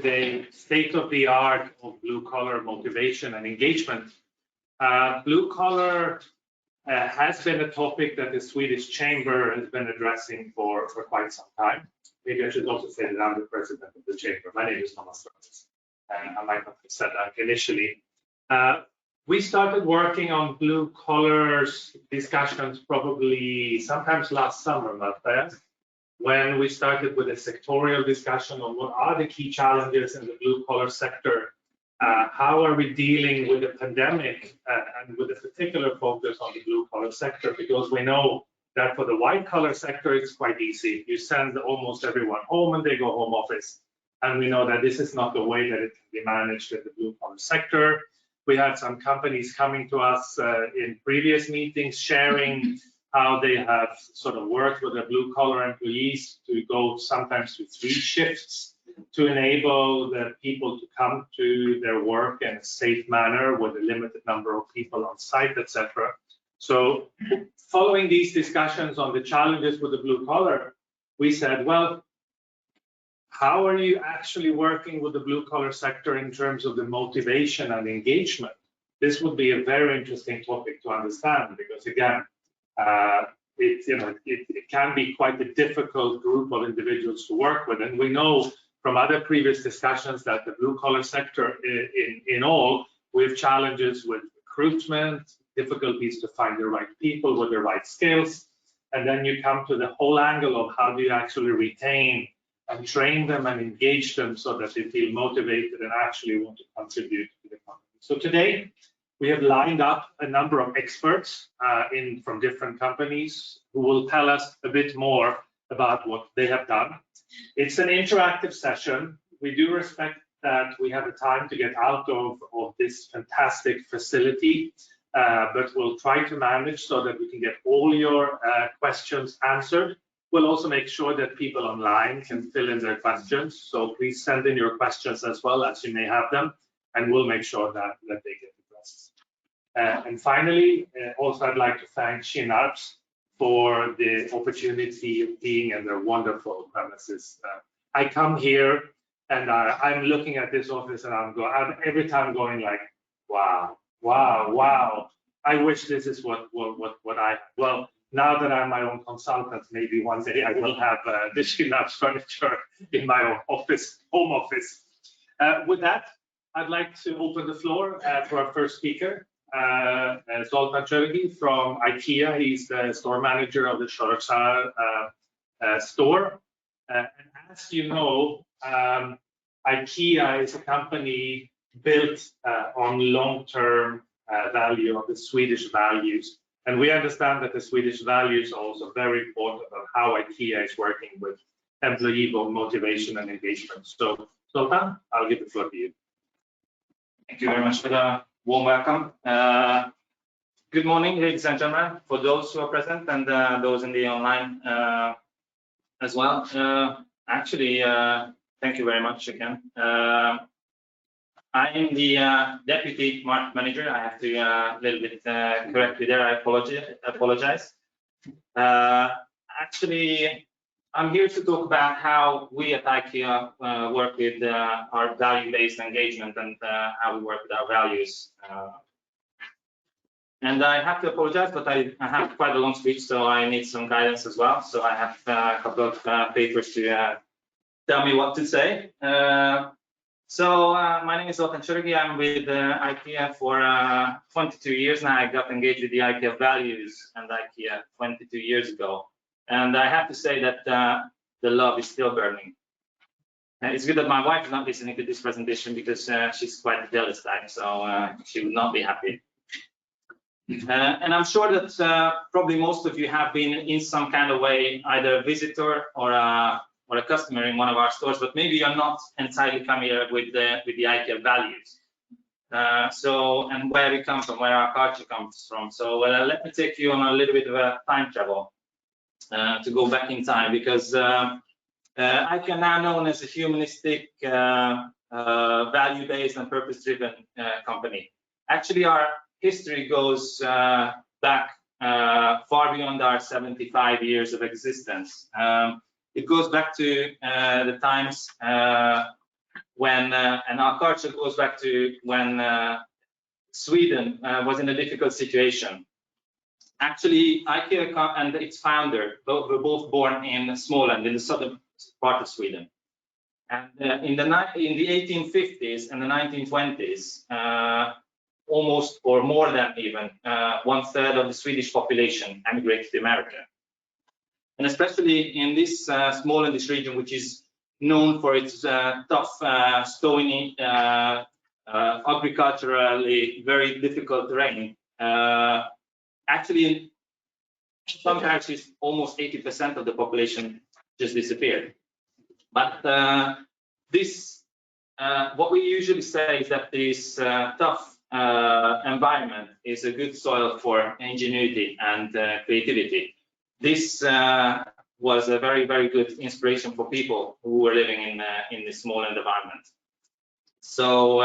the state of the art of blue collar motivation and engagement. Blue collar has been a topic that the Swedish Chamber has been addressing for quite some time. Maybe I should also say that I'm the president of the Chamber. My name is Thomas Strauss, and I might not have said that initially. We started working on blue collars discussions probably sometimes last summer, Matthias, when we started with a sectorial discussion on what are the key challenges in the blue collar sector. How are we dealing with the pandemic and with a particular focus on the blue collar sector? Because we know that for the white collar sector, it's quite easy. You send almost everyone home and they go home office. And we know that this is not the way that it can be managed in the blue collar sector. We had some companies coming to us in previous meetings sharing how they have sort of worked with their blue collar employees to go sometimes to 3 shifts to enable the people to come to their work in a safe manner with a limited number of people on site, etc. So following these discussions on the challenges with the blue collar, we said, well, how are you actually working with the blue collar sector in terms of the motivation and engagement? This would be a very interesting topic to understand because, again, it can be quite a difficult group of individuals to work with. And we know from other previous discussions that the blue collar sector in all, we have challenges with recruitment, difficulties to find the right people with the right skills. And then you come to the whole angle of how do you actually retain and train them and engage them so that they feel motivated and actually want to contribute to the company. So today, we have lined up a number of experts from different companies who will tell us a bit more about what they have done. It's an interactive session. We do respect that we have the time to get out of this fantastic facility, but we'll try to manage so that we can get all your questions answered. We'll also make sure that people online can fill in their questions. So please send in your questions as well as you may have them, and we'll make sure that they get addressed. And finally, also I'd like to thank Shinarps for the opportunity of being in their wonderful premises. I come here and I'm looking at this office and I'm every time going like, wow, wow, wow. I wish this is what I have. Well, now that I'm my own consultant, maybe one day I will have the Shinarps furniture in my own office, home office. With that, I'd like to open the floor for our first speaker. Zoltán Csörögi from IKEA. He's the store manager of the Soroksára store. And as you know, IKEA is a company built on long-term value of the Swedish values. And we understand that the Swedish values are also very important on how IKEA is working with employee motivation and engagement. So, Zoltán, I'll give the floor to you. Thank you very much for the warm welcome. Good morning, ladies and gentlemen, for those who are present and those in the online as well. Actually, thank you very much again. I am the deputy market manager. I have to a little bit correct you there. I apologize. Actually, I'm here to talk about how we at IKEA work with our value-based engagement and how we work with our values. And I have to apologize, but I have quite a long speech, so I need some guidance as well. So I have a couple of papers to tell me what to say. So my name is Zoltán Csörögi. I'm with IKEA for 22 years now. I got engaged with the IKEA values and IKEA 22 years ago. And I have to say that the love is still burning. And it's good that my wife is not listening to this presentation because she's quite a jealous type, so she would not be happy. And I'm sure that probably most of you have been in some kind of way either a visitor or a customer in one of our stores, but maybe you're not entirely familiar with the IKEA values. And where we come from, where our culture comes from. So let me take you on a little bit of a time travel to go back in time, because IKEA, now known as a humanistic, value-based and purpose-driven company. Actually, our history goes back far beyond our 75 years of existence. It goes back to the times when, and our culture goes back to when Sweden was in a difficult situation. Actually, IKEA and its founder were both born in Småland, in the southern part of Sweden. And in the 1850s and the 1920s, almost or more than even 1/3 of the Swedish population emigrated to America. And especially in this Smålandish region, which is known for its tough, stony, agriculturally very difficult terrain. Actually, in some countries, almost 80% of the population just disappeared. But what we usually say is that this tough environment is a good soil for ingenuity and creativity. This was a very, very good inspiration for people who were living in this small environment. So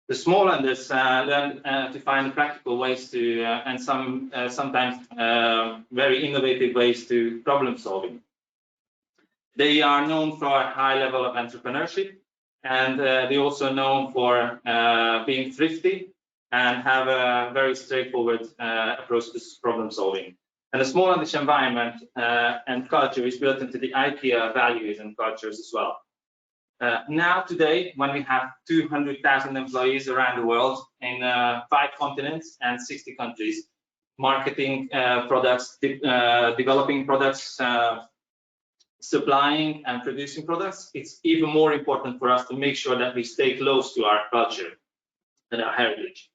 the Smålanders learned to find practical ways to and sometimes very innovative ways to problem solving. They are known for a high level of entrepreneurship, and they're also known for being thrifty and have a very straightforward approach to problem solving. And the Smålandish environment and culture is built into the IKEA values and cultures as well. Now today, when we have 200,000 employees around the world in 5 continents and 60 countries, marketing products, developing products, supplying and producing products, it's even more important for us to make sure that we stay close to our culture and our heritage,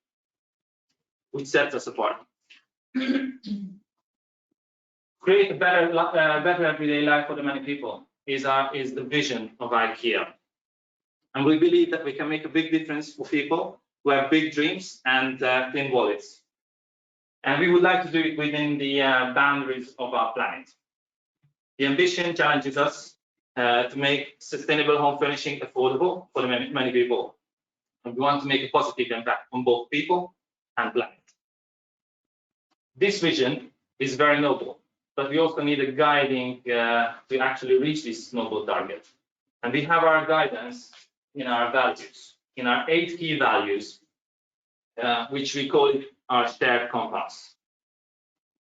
which sets us apart. Create a better everyday life for the many people is the vision of IKEA. And we believe that we can make a big difference for people who have big dreams and thin wallets. And we would like to do it within the boundaries of our planet. The ambition challenges us to make sustainable home furnishing affordable for the many people. And we want to make a positive impact on both people and planet. This vision is very noble, but we also need a guiding to actually reach this noble target. And we have our guidance in our values, in our 8 key values, which we call it our shared compass.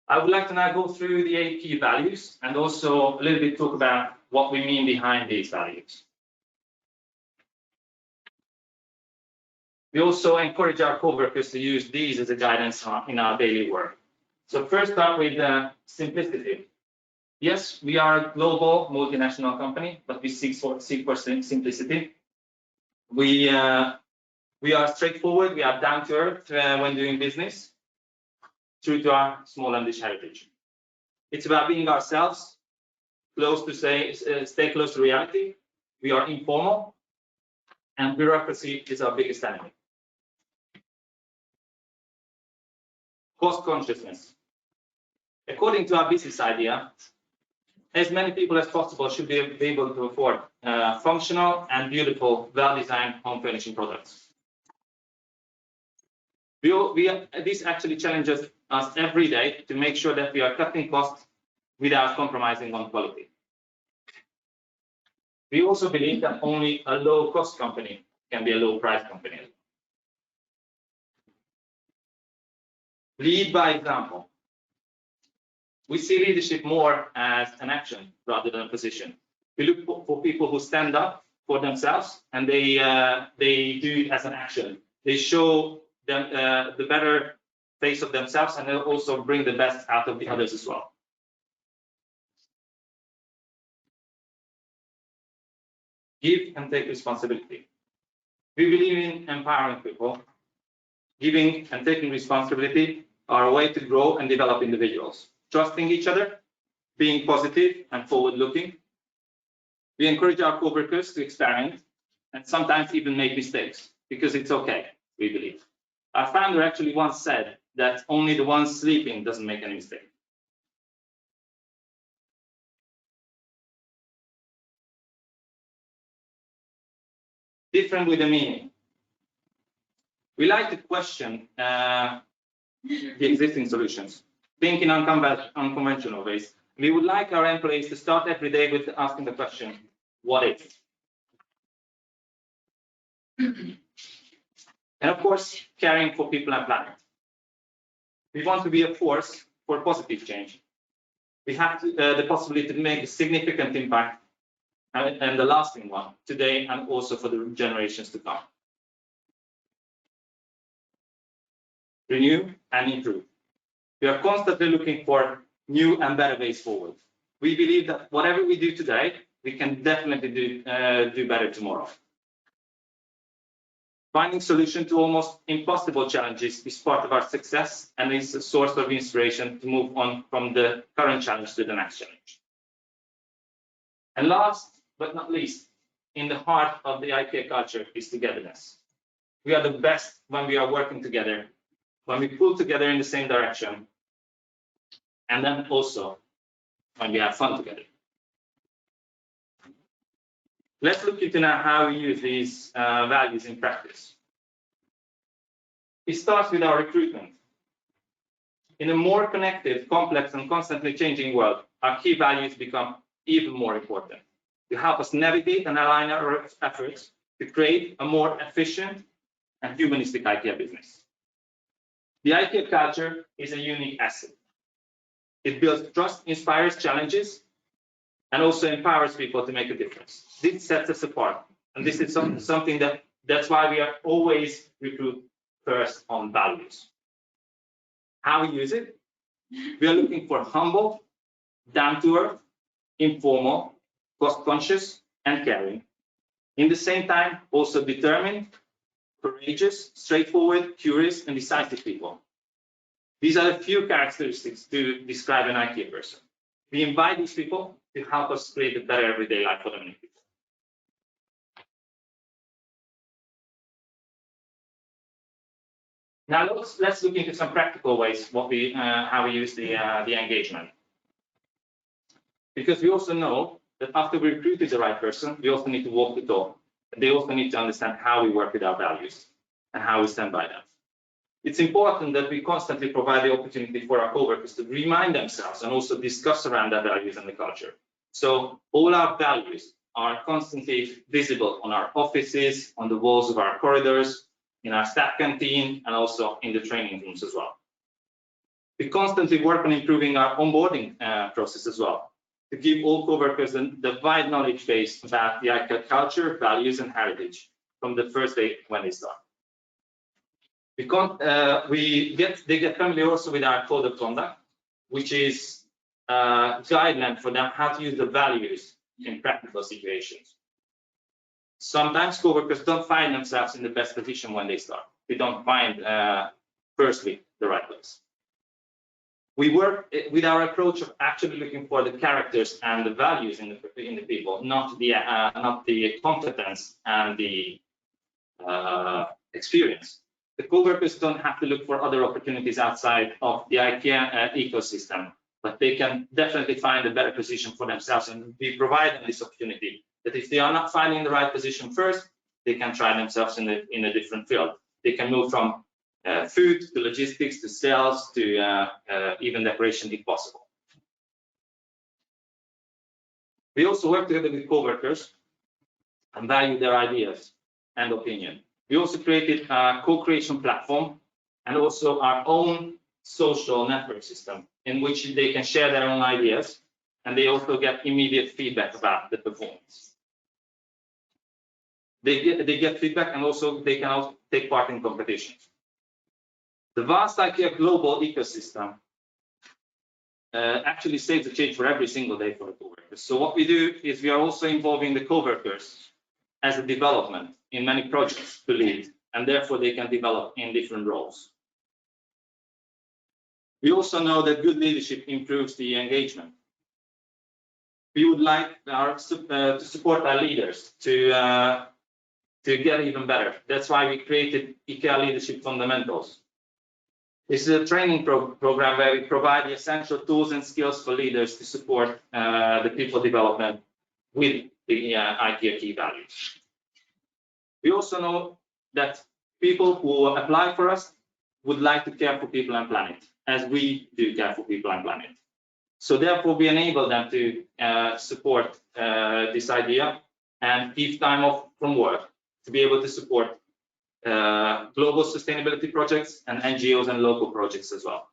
I would like to now go through the 8 key values and also a little bit talk about what we mean behind these values. We also encourage our co-workers to use these as a guidance in our daily work. So first start with simplicity. Yes, we are a global multinational company, but we seek for simplicity. We are straightforward, we are down to earth when doing business, true to our Smålandish heritage. It's about being ourselves, stay close to reality. We are informal, and bureaucracy is our biggest enemy. Cost consciousness. According to our business idea, as many people as possible should be able to afford functional and beautiful, well-designed home furnishing products. This actually challenges us every day to make sure that we are cutting costs without compromising on quality. We also believe that only a low-cost company can be a low-price company. Lead by example. We see leadership more as an action rather than a position. We look for people who stand up for themselves, and they do it as an action. They show them the better face of themselves, and they'll also bring the best out of the others as well. Give and take responsibility. We believe in empowering people. Giving and taking responsibility are a way to grow and develop individuals. Trusting each other, being positive and forward-looking. We encourage our co-workers to experiment and sometimes even make mistakes, because it's okay, we believe. Our founder actually once said that only the one sleeping doesn't make any mistake. Different with the meaning. We like to question the existing solutions, think in unconventional ways, We would like our employees to start every day with asking the question, what if? And of course, caring for people and planet. We want to be a force for positive change. We have the possibility to make a significant impact and the lasting one today and also for the generations to come. Renew and improve. We are constantly looking for new and better ways forward. We believe that whatever we do today, we can definitely do better tomorrow. Finding solutions to almost impossible challenges is part of our success and is a source of inspiration to move on from the current challenge to the next challenge. And last but not least, in the heart of the IKEA culture is togetherness. We are the best when we are working together, when we pull together in the same direction, and then also when we have fun together. Let's look into now how we use these values in practice. It starts with our recruitment. In a more connected, complex, and constantly changing world, our key values become even more important to help us navigate and align our efforts to create a more efficient and humanistic IKEA business. The IKEA culture is a unique asset. It builds trust, inspires challenges, and also empowers people to make a difference. This sets us apart, and this is something that's why we are always recruit first on values. How we use it? We are looking for humble, down-to-earth, informal, cost-conscious, and caring. In the same time, also determined, courageous, straightforward, curious, and decisive people. These are the few characteristics to describe an IKEA person. We invite these people to help us create a better everyday life for the many people. Now let's look into some practical ways how we use the engagement. Because we also know that after we recruited the right person, we also need to walk the talk. They also need to understand how we work with our values and how we stand by them. It's important that we constantly provide the opportunity for our coworkers to remind themselves and also discuss around their values and the culture. So all our values are constantly visible on our offices, on the walls of our corridors, in our staff canteen, and also in the training rooms as well. We constantly work on improving our onboarding process as well, to give all coworkers the wide knowledge base about the IKEA culture, values, and heritage from the first day when they start. They get familiar also with our code of conduct, which is a guideline for them how to use the values in practical situations. Sometimes coworkers don't find themselves in the best position when they start. They don't find, firstly, the right place. We work with our approach of actually looking for the characters and the values in the people, not the competence and the experience. The coworkers don't have to look for other opportunities outside of the IKEA ecosystem, but they can definitely find a better position for themselves, and we provide them this opportunity that if they are not finding the right position first, they can try themselves in a different field. They can move from food to logistics to sales to even decoration if possible. We also work together with coworkers and value their ideas and opinion. We also created a co-creation platform and also our own social network system in which they can share their own ideas, and they also get immediate feedback about the performance. They get feedback, and also they can also take part in competitions. The vast IKEA global ecosystem actually saves the change for every single day for the coworkers. So what we do is we are also involving the coworkers as a development in many projects to lead, and therefore they can develop in different roles. We also know that good leadership improves the engagement. We would like to support our leaders to get even better. That's why we created IKEA Leadership Fundamentals. This is a training program where we provide the essential tools and skills for leaders to support the people development with the IKEA key values. We also know that people who apply for us would like to care for people and planet, as we do care for people and planet. So therefore, we enable them to support this idea and give time off from work to be able to support global sustainability projects and NGOs and local projects as well.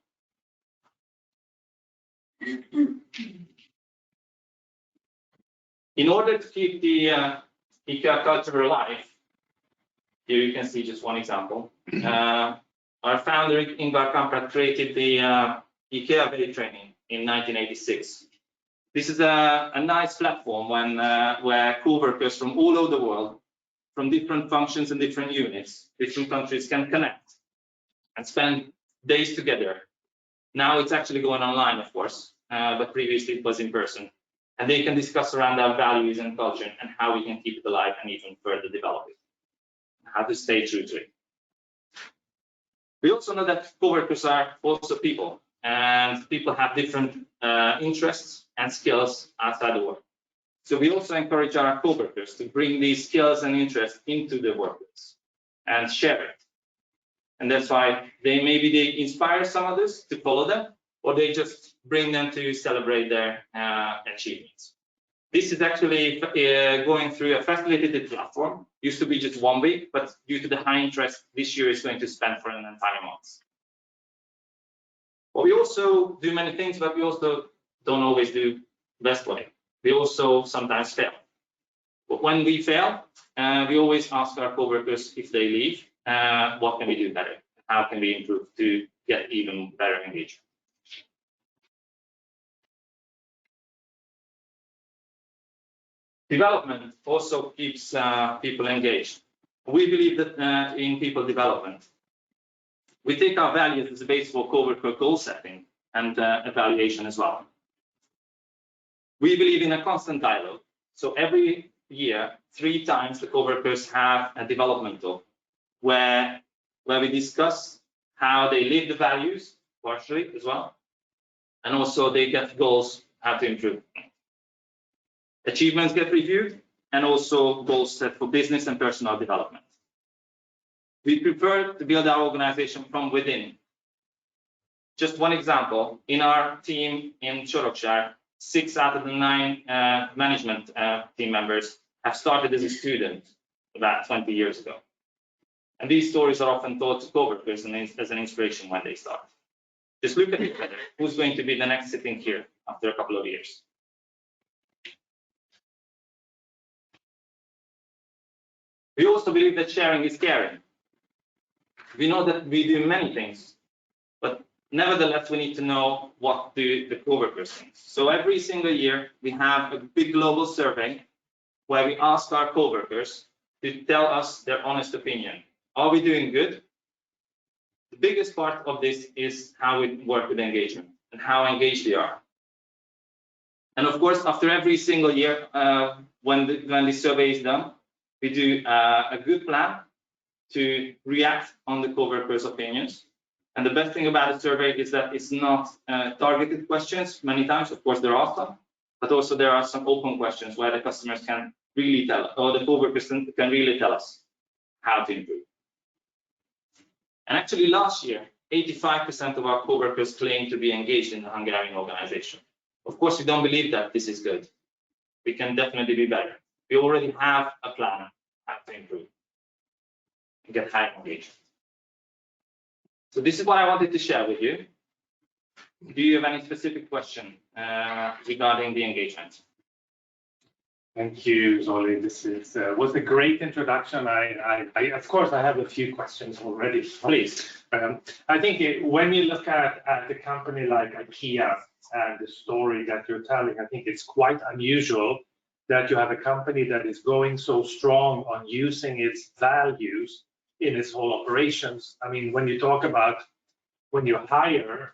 In order to keep the IKEA culture alive, here you can see just one example. Our founder, Ingvar Kamprad, created the IKEA Way training in 1986. This is a nice platform where co-workers from all over the world, from different functions and different units, different countries, can connect and spend days together. Now it's actually going online, of course, but previously it was in person. And they can discuss around our values and culture and how we can keep it alive and even further develop it, how to stay true to it. We also know that co-workers are also people, and people have different interests and skills outside the work. So we also encourage our co-workers to bring these skills and interests into the workplace and share it. And that's why they inspire some others to follow them, or they just bring them to celebrate their achievements. This is actually going through a facilitated platform. Used to be just 1 week, but due to the high interest, this year is going to spend for an entire month. But we also do many things, but we also don't always do best way. We also sometimes fail. But when we fail, we always ask our co-workers if they leave, what can we do better? How can we improve to get even better engagement? Development also keeps people engaged. We believe that in people development. We take our values as a base for co-worker goal setting and evaluation as well. We believe in a constant dialogue. So every year, 3 times the co-workers have a development talk where we discuss how they live the values, partially as well, and also they get goals, how to improve. Achievements get reviewed, and also goals set for business and personal development. We prefer to build our organization from within. Just one example, in our team in Sorokshire, 6 out of the 9 management team members have started as a student about 20 years ago. And these stories are often told to co-workers as an inspiration when they start. Just look at each other. Who's going to be the next sitting here after a couple of years? We also believe that sharing is caring. We know that we do many things, but nevertheless, we need to know what do the co-workers think. So every single year, we have a big global survey where we ask our co-workers to tell us their honest opinion. Are we doing good? The biggest part of this is how we work with engagement and how engaged they are. And of course, after every single year, when the survey is done, we do a good plan to react on the co-workers' opinions. And the best thing about the survey is that it's not targeted questions many times. Of course, there are some, but also there are some open questions where the customers can really tell, or the co-workers can really tell us how to improve. And actually last year, 85% of our co-workers claimed to be engaged in the Hungarian organization. Of course, we don't believe that this is good. We can definitely be better. We already have a plan how to improve and get higher engagement. So this is what I wanted to share with you. Do you have any specific question regarding the engagement? Thank you, Zoli. This was a great introduction. I of course, I have a few questions already. Please. I think when you look at a company like IKEA and the story that you're telling, I think it's quite unusual that you have a company that is going so strong on using its values in its whole operations. I mean, when you talk about when you hire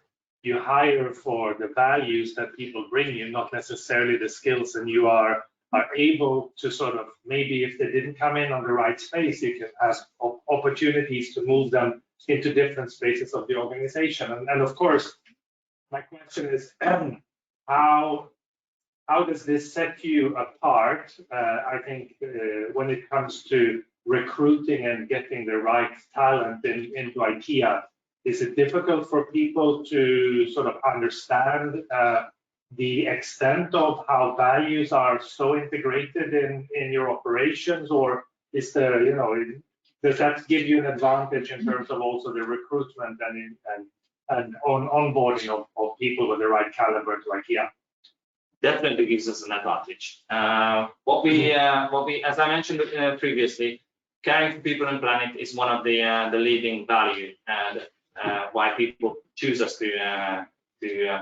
for the values that people bring you, not necessarily the skills, and you are able to sort of, maybe if they didn't come in on the right space, you can have opportunities to move them into different spaces of the organization. And of course, my question is, how does this set you apart? I think when it comes to recruiting and getting the right talent into IKEA, is it difficult for people to sort of understand the extent of how values are so integrated in your operations, or is there, does that give you an advantage in terms of also the recruitment and onboarding of people with the right caliber to IKEA? Definitely gives us an advantage. What we, as I mentioned previously, caring for people and planet is one of the leading value and why people choose us to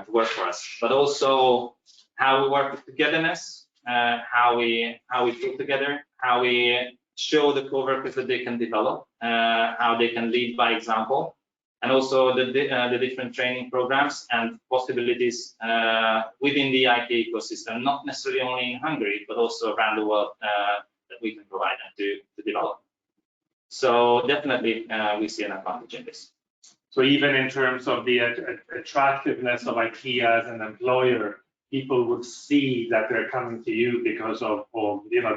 work for us. But also how we work with togetherness, how we feel together, how we show the co-workers that they can develop, how they can lead by example, and also the different training programs and possibilities within the IKEA ecosystem, not necessarily only in Hungary, but also around the world that we can provide them to develop. So definitely we see an advantage in this. So even in terms of the attractiveness of IKEA as an employer, people would see that they're coming to you because of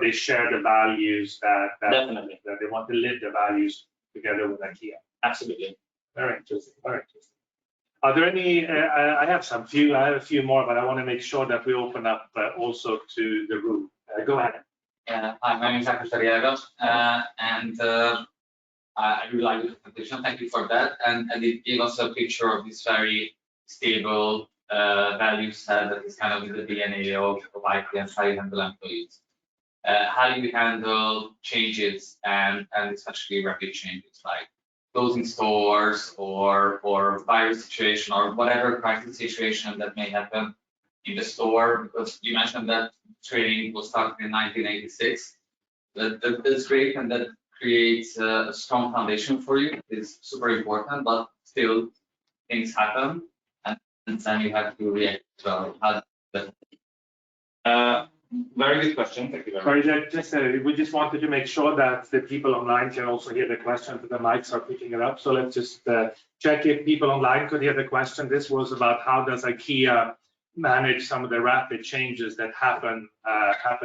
they share the values that Definitely that they want to live the values together with IKEA. Absolutely. Very interesting. Very interesting. Are there any? I have a few more, but I want to make sure that we open up also to the room. Go ahead. Hi, my name is Ákos, and I really like the presentation. Thank you for that. And it gave us a picture of this very stable value set that is kind of in the DNA of IKEA and how you handle employees. How do you handle changes and especially rapid changes like closing stores or virus situation or whatever crisis situation that may happen in the store? Because you mentioned that training was started in 1986. That's great, and that creates a strong foundation for you. It's super important, but still things happen, and then you have to react well. Very good question. Thank you very much. Sorry, we just wanted to make sure that the people online can also hear the question, but the mics are picking it up. So let's just check if people online could hear the question. This was about how does IKEA manage some of the rapid changes that happen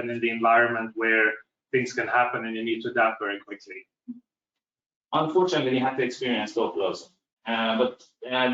in the environment where things can happen and you need to adapt very quickly. Unfortunately, you have to experience door closing. But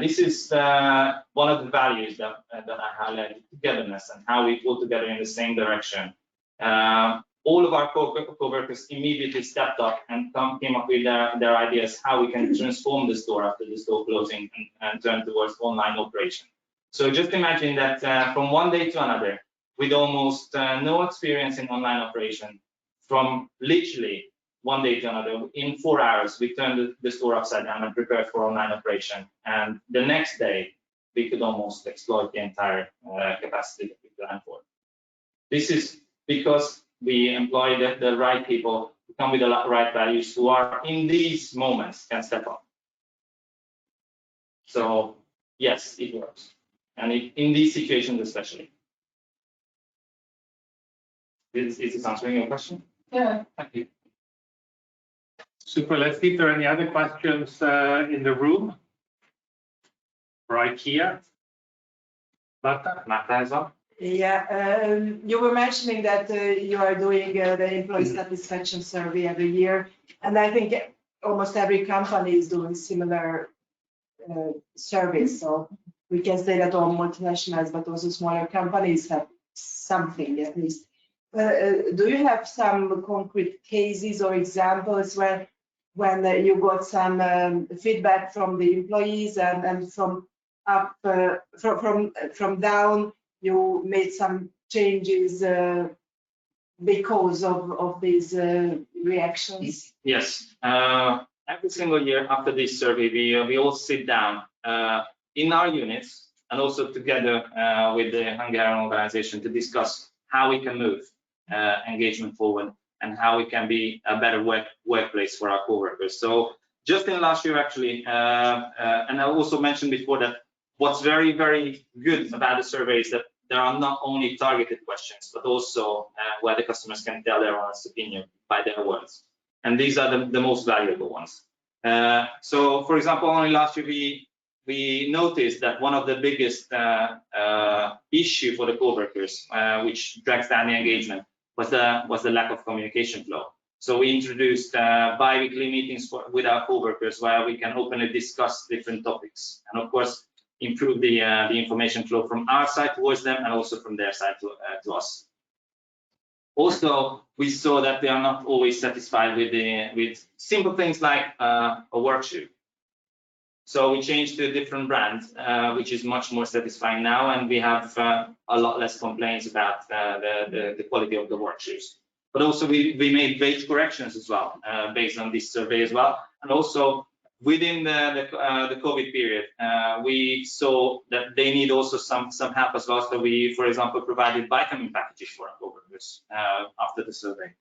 this is one of the values that I highlighted, togetherness and how we pull together in the same direction. All of our co-workers immediately stepped up and came up with their ideas how we can transform the store after the store closing and turn towards online operation. So just imagine that from one day to another, with almost no experience in online operation, from literally one day to another, in 4 hours, we turned the store upside down and prepared for online operation. And the next day, we could almost exploit the entire capacity that we planned for. This is because we employ the right people who come with the right values, who are in these moments can step up. So yes, it works. And in these situations especially. Is this answering your question? Yeah, thank you. Super. Let's see if there are any other questions in the room for IKEA. Marta as well. Yeah, you were mentioning that you are doing the employee satisfaction survey every year, and I think almost every company is doing similar surveys. So we can say that all multinationals, but also smaller companies have something at least. Do you have some concrete cases or examples when you got some feedback from the employees and from up from down, you made some changes because of these reactions? Yes. Every single year after this survey, we all sit down in our units and also together with the Hungarian organization to discuss how we can move engagement forward and how we can be a better workplace for our co-workers. So just in last year, actually, and I also mentioned before that what's very, very good about the survey is that there are not only targeted questions, but also where the customers can tell their honest opinion by their words. And these are the most valuable ones. So, for example, only last year, we noticed that one of the biggest issue for the co-workers, which drags down the engagement, was the lack of communication flow. So we introduced bi-weekly meetings with our co-workers where we can openly discuss different topics. And of course, improve the information flow from our side towards them and also from their side to us. Also, we saw that they are not always satisfied with simple things like a work shoe. So we changed to a different brand, which is much more satisfying now, and we have a lot less complaints about the quality of the work shoes. But also we made wage corrections as well, based on this survey as well. And also within the COVID period, we saw that they need also some help as well. So we, for example, provided vitamin packages for our coworkers after the survey.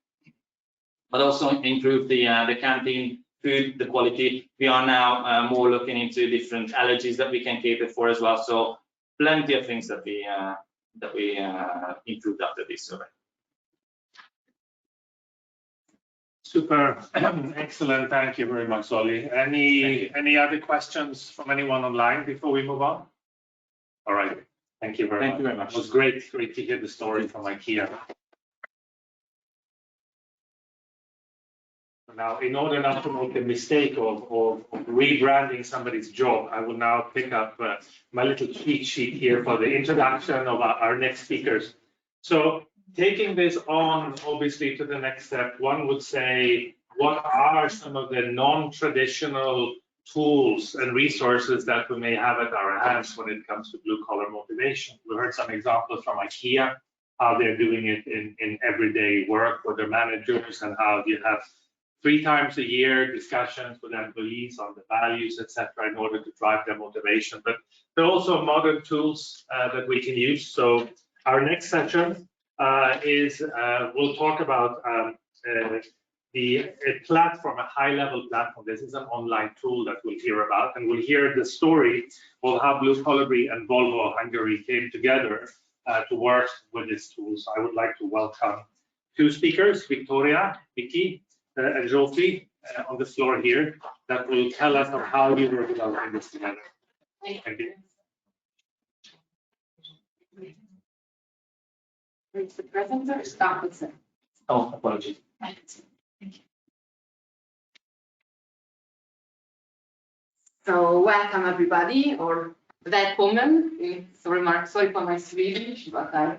But also improved the canteen food, the quality. We are now more looking into different allergies that we can cater for as well. So plenty of things that we improved after this survey. Super, excellent. Thank you very much, Ollie. Any other questions from anyone online before we move on? All right. Thank you very much. Thank you very much. It was great to hear the story from IKEA. Now, in order not to make the mistake of rebranding somebody's job, I will now pick up my little cheat sheet here for the introduction of our next speakers. So, taking this on, obviously, to the next step, one would say, what are some of the non-traditional tools and resources that we may have at our hands when it comes to blue-collar motivation? We heard some examples from IKEA, how they're doing it in everyday work with their managers, and how you have 3 times a year discussions with employees on the values, etc., in order to drive their motivation. But there are also modern tools that we can use. So our next session we'll talk about a platform, a high-level platform. This is an online tool that we'll hear about, and we'll hear the story of how Blue Colibri and Volvo Hungary came together to work with this tool. So I would like to welcome 2 speakers, Victoria, Vicky, and Jofi on the floor here, that will tell us of how you were developing this together. Thank you. Reach the presenter, stop with it. Oh, apologies. Thank you. So welcome everybody, or välkommen. Sorry for my Swedish, but I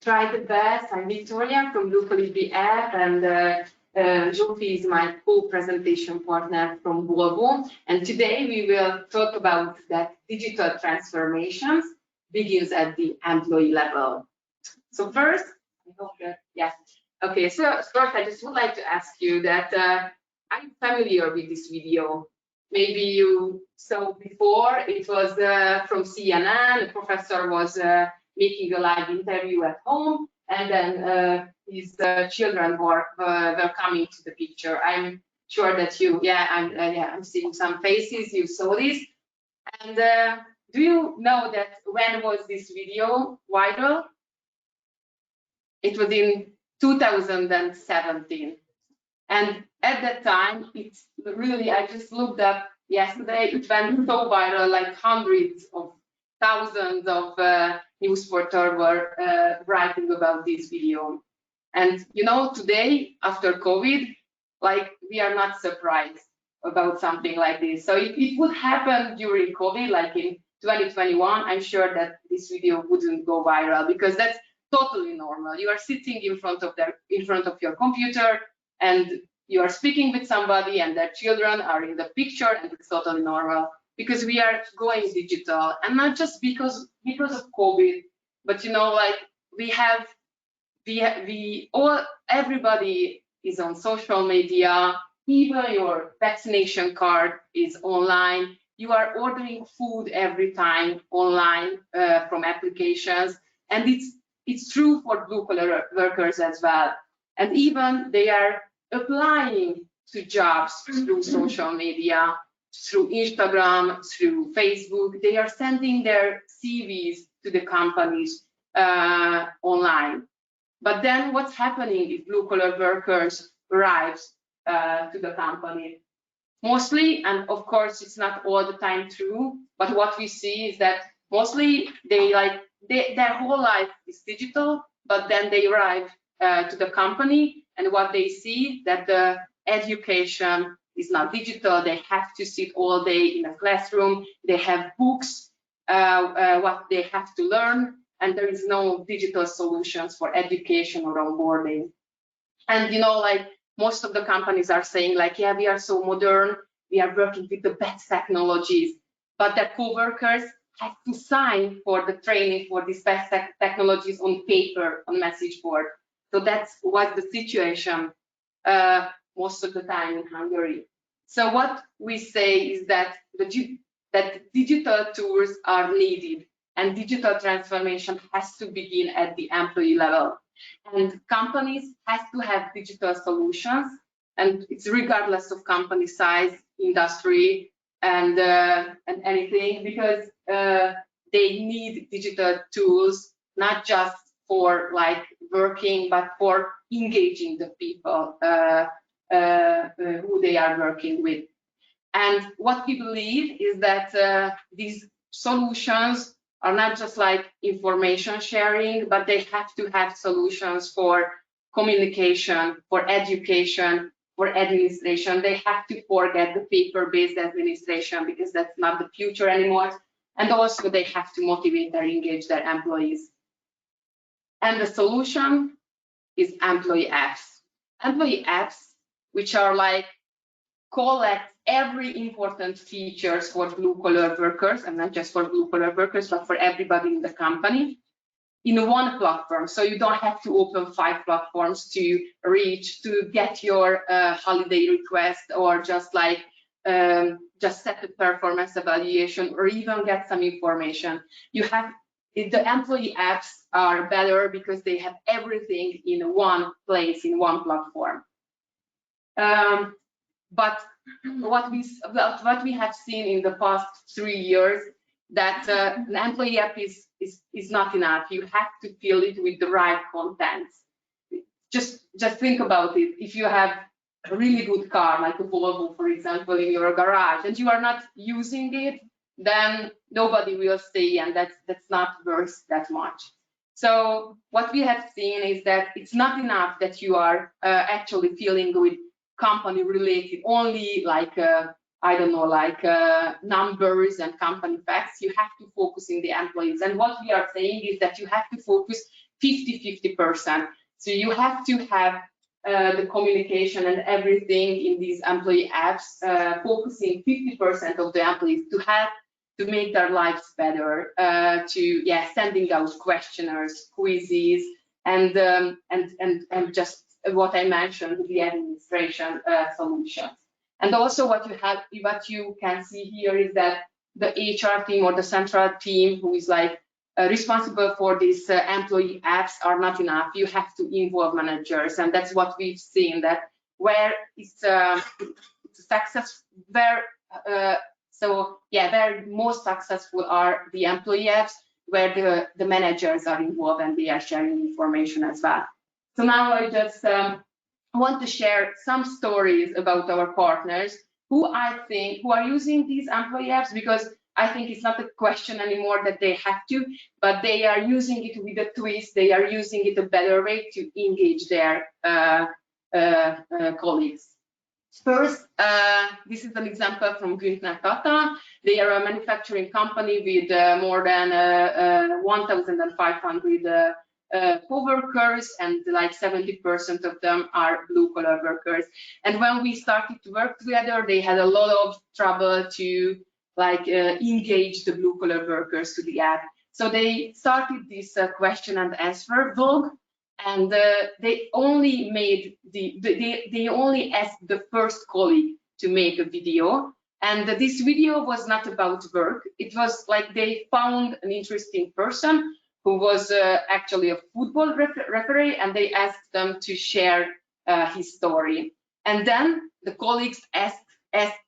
tried the best. I'm Victoria from Blue Colibri app, and Jofi is my co-presentation partner from Volvo. And today we will talk about that digital transformations begins at the employee level. So first, I hope that, yes. Okay, so first I just would like to ask you that I'm familiar with this video. Maybe you saw before, it was from CNN. The professor was making a live interview at home, and then his children were coming to the picture. I'm sure that I'm seeing some faces, you saw this. And do you know that when was this video viral? It was in 2017. And at that time, it's really, I just looked up yesterday, it went so viral, like hundreds of thousands of news portals were writing about this video. And you know, today, after COVID, like we are not surprised about something like this. So if it would happen during COVID, like in 2021, I'm sure that this video wouldn't go viral, because that's totally normal. You are sitting in front of your computer, and you are speaking with somebody, and their children are in the picture, and it's totally normal, because we are going digital, and not just because of COVID, but you know, like everybody is on social media. Even your vaccination card is online. You are ordering food every time online from applications, and it's true for blue-collar workers as well. And even they are applying to jobs through social media, through Instagram, through Facebook. They are sending their CVs to the companies online. But then what's happening if blue-collar workers arrive to the company? Mostly, and of course it's not all the time true, but what we see is that mostly their whole life is digital, but then they arrive to the company, and what they see that the education is not digital. They have to sit all day in a classroom. They have books what they have to learn, and there is no digital solutions for education or onboarding. And like most of the companies are saying like, yeah, we are so modern, we are working with the best technologies, but their co-workers have to sign for the training for these best technologies on paper, on message board. So that's what the situation most of the time in Hungary. So what we say is that that digital tools are needed, and digital transformation has to begin at the employee level. And companies have to have digital solutions, and it's regardless of company size, industry, and anything, because they need digital tools, not just for like working, but for engaging the people who they are working with. And what we believe is that these solutions are not just like information sharing, but they have to have solutions for communication, for education, for administration. They have to forget the paper-based administration, because that's not the future anymore. And also they have to motivate and engage their employees. And the solution is employee apps. Employee apps, which are like collect every important features for blue-collar workers, and not just for blue-collar workers, but for everybody in the company, in one platform. So you don't have to open 5 platforms to reach, to get your holiday request, or just like just set a performance evaluation, or even get some information. You have the employee apps are better because they have everything in one place, in one platform. But what we have seen in the past 3 years, that an employee app is not enough. You have to fill it with the right content. Just think about it. If you have a really good car, like a Volvo, for example, in your garage, and you are not using it, then nobody will stay, and that's not worth that much. So what we have seen is that it's not enough that you are actually filling with company related only, like I don't know, like numbers and company facts. You have to focus in the employees. And what we are saying is that you have to focus 50-50%. So you have to have the communication and everything in these employee apps, focusing 50% of the employees to help to make their lives better, sending out questionnaires, quizzes, and just what I mentioned, the administration solutions. And also what you can see here is that the HR team or the central team, who is like responsible for these employee apps, are not enough. You have to involve managers, and that's what we've seen, that where it's a success, where where most successful are the employee apps, where the managers are involved and they are sharing information as well. So now I just want to share some stories about our partners who are using these employee apps, because I think it's not a question anymore that they have to, but they are using it with a twist. They are using it a better way to engage their colleagues. First, this is an example from Günther Tata. They are a manufacturing company with more than 1,500 co-workers, and like 70% of them are blue-collar workers. And when we started to work together, they had a lot of trouble to like engage the blue-collar workers to the app. So they started this question and answer blog, and they only made they only asked the first colleague to make a video. And this video was not about work. It was like they found an interesting person who was actually a football referee, and they asked them to share his story. And then the colleagues asked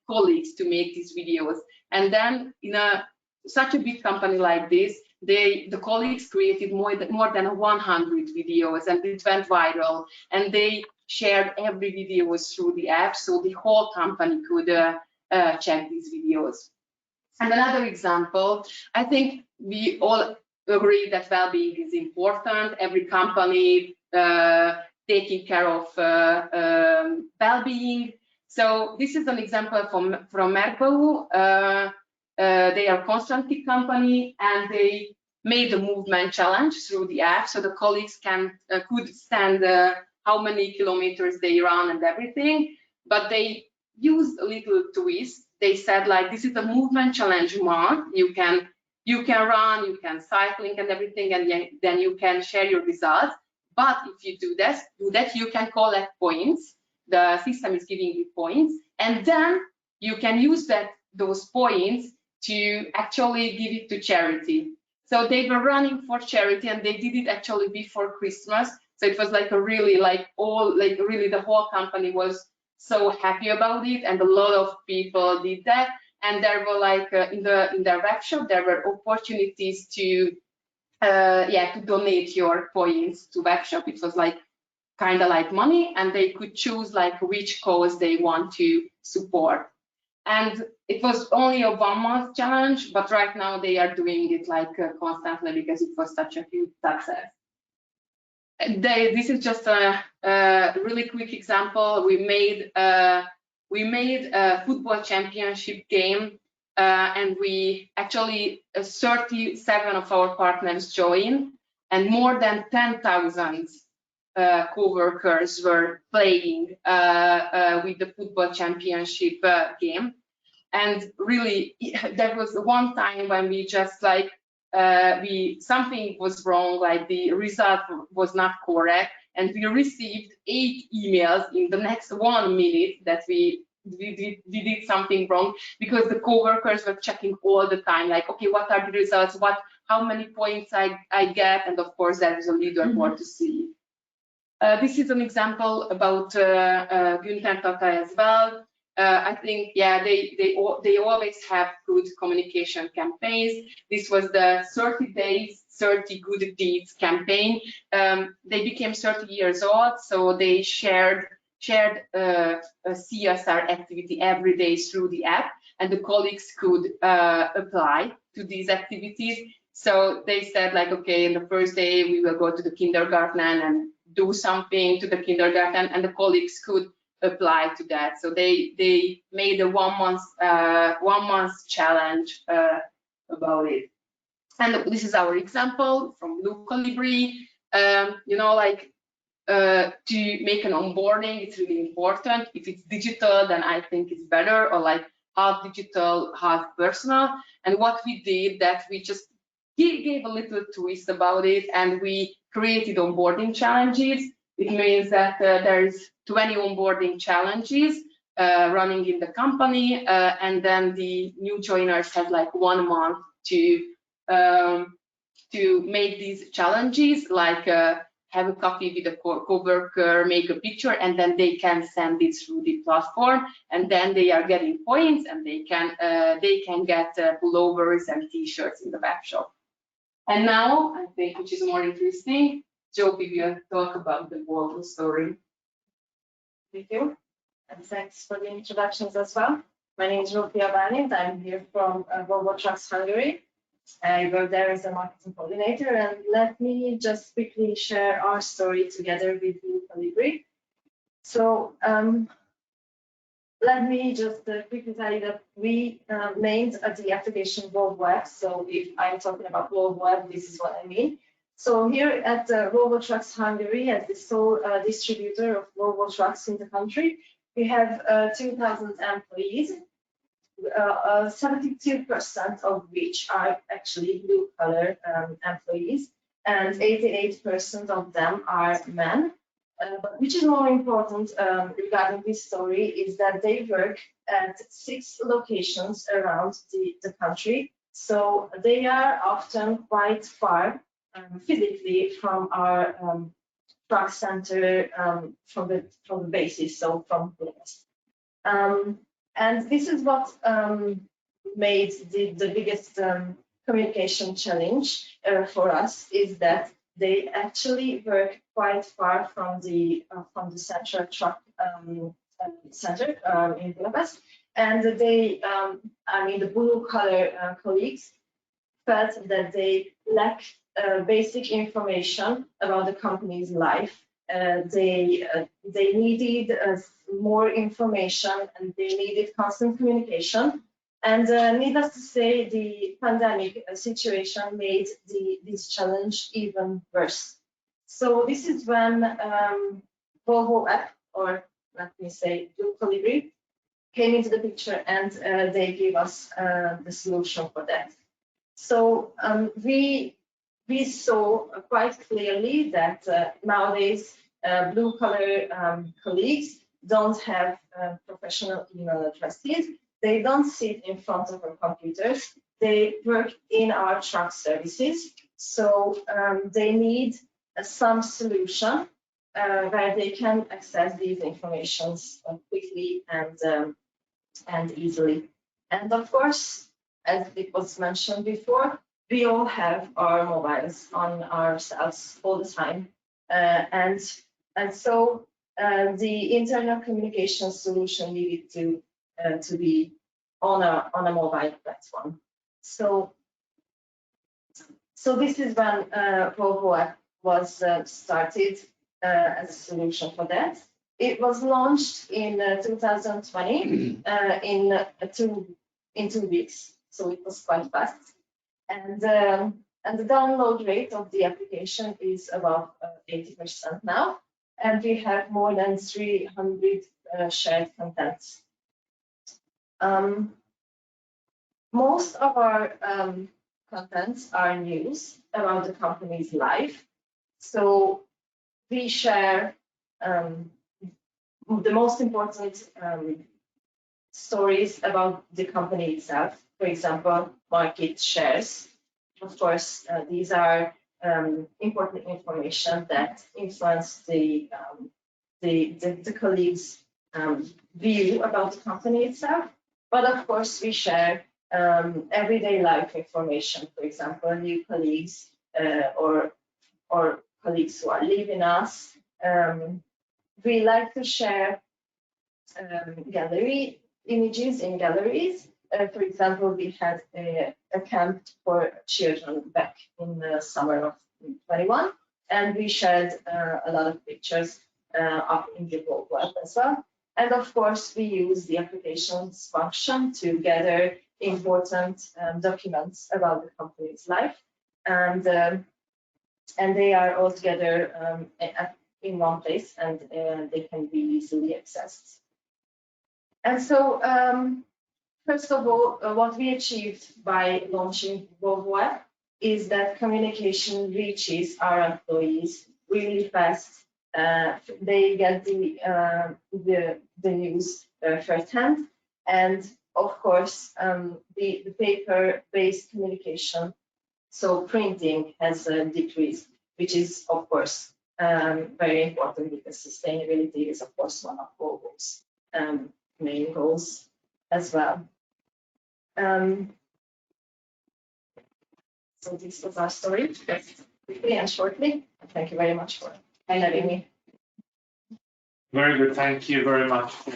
colleagues to make these videos. And then in such a big company like this, the colleagues created more than 100 videos, and it went viral. And they shared every video through the app, so the whole company could check these videos. And another example, I think we all agree that well-being is important. Every company taking care of well-being. So this is an example from Merkel. they are a consulting company, and they made a movement challenge through the app, so the colleagues could stand how many kilometers they run and everything. But they used a little twist. They said, like, this is a movement challenge month. You can run, you can cycling and everything, and then you can share your results. But if you do that, you can collect points. The system is giving you points, and then you can use those points to actually give it to charity. So they were running for charity, and they did it actually before Christmas. So it was like a really really the whole company was so happy about it, and a lot of people did that. And there were like in their webshop, there were opportunities to donate your points to webshop. It was like kind of like money, and they could choose like which cause they want to support. And it was only a 1 month challenge, but right now they are doing it like constantly because it was such a huge success. This is just a really quick example. We made a football championship game, and we actually 37 of our partners joined, and more than 10,000 co-workers were playing with the football championship game. And really, there was one time when we just like something was wrong, like the result was not correct, and we received 8 emails in the next 1 minute that we did something wrong, because the co-workers were checking all the time, like, okay, what are the results, how many points I get, and of course there is a leaderboard to see. This is an example about Günther Tata as well. I think, yeah, they always have good communication campaigns. This was the 30 days, 30 good deeds campaign. They became 30 years old, so they shared a CSR activity every day through the app, and the colleagues could apply to these activities. So they said, like, okay, in the first day we will go to the kindergarten and do something to the kindergarten, and the colleagues could apply to that. So they made a 1 month challenge about it. And this is our example from Blue Colibri. You know, like to make an onboarding, it's really important. If it's digital, then I think it's better, or like half digital, half personal. And what we did, that we just gave a little twist about it, and we created onboarding challenges. It means that there's 20 onboarding challenges running in the company, and then the new joiners have like 1 month to make these challenges, like have a coffee with a co-worker, make a picture, and then they can send it through the platform, and then they are getting points, and they can get pullovers and t-shirts in the web shop. And now, I think, which is more interesting, Joby will talk about the Volvo story. Thank you, and thanks for the introductions as well. My name is Zsófia Bálint. I'm here from Volvo Trucks Hungary. I work there as a marketing coordinator, and let me just quickly share our story together with Blue Colibri. So let me just quickly tell you that we named the application Volvo App. So if I'm talking about Volvo App, this is what I mean. So here at Volvo Trucks Hungary, as the sole distributor of Volvo trucks in the country, we have 2,000 employees, 72% of which are actually blue-collar employees, and 88% of them are men. But which is more important regarding this story is that they work at 6 locations around the country. So they are often quite far physically from our truck center, from the basis, so from Budapest. And this is what made the biggest communication challenge for us, is that they actually work quite far from the central truck center in Budapest, and they, I mean, the blue-collar colleagues felt that they lack basic information about the company's life. They needed more information, and they needed constant communication And needless to say, the pandemic situation made this challenge even worse. So this is when Volvo app, or let me say Blue Colibri, came into the picture, and they gave us the solution for that. So we saw quite clearly that nowadays blue-collar colleagues don't have professional email addresses. They don't sit in front of our computers. They work in our truck services. So they need some solution where they can access these informations quickly and easily. And of course, as it was mentioned before, we all have our mobiles on ourselves all the time. And so the internal communication solution needed to be on a mobile platform. So this is when Volvo app was started as a solution for that. It was launched in 2020 in 2 weeks, so it was quite fast. And the download rate of the application is about 80% now, and we have more than 300 shared contents. Most of our contents are news about the company's life. So we share the most important stories about the company itself. For example, market shares. Of course, these are important information that influence the colleagues' view about the company itself. But of course, we share everyday life information. For example, new colleagues or colleagues who are leaving us. We like to share gallery images in galleries. For example, we had a camp for children back in the summer of 21, and we shared a lot of pictures up in the web as well. And of course, we use the applications function to gather important documents about the company's life, and they are all together in one place, and they can be easily accessed. And so, first of all, what we achieved by launching Volvo app is that communication reaches our employees really fast. They get the news firsthand, and of course, the paper-based communication, so printing, has decreased, which is of course very important, because sustainability is of course one of Volvo's main goals as well. So this was our story, just quickly and shortly. Thank you very much for having me. Very good, thank you very much for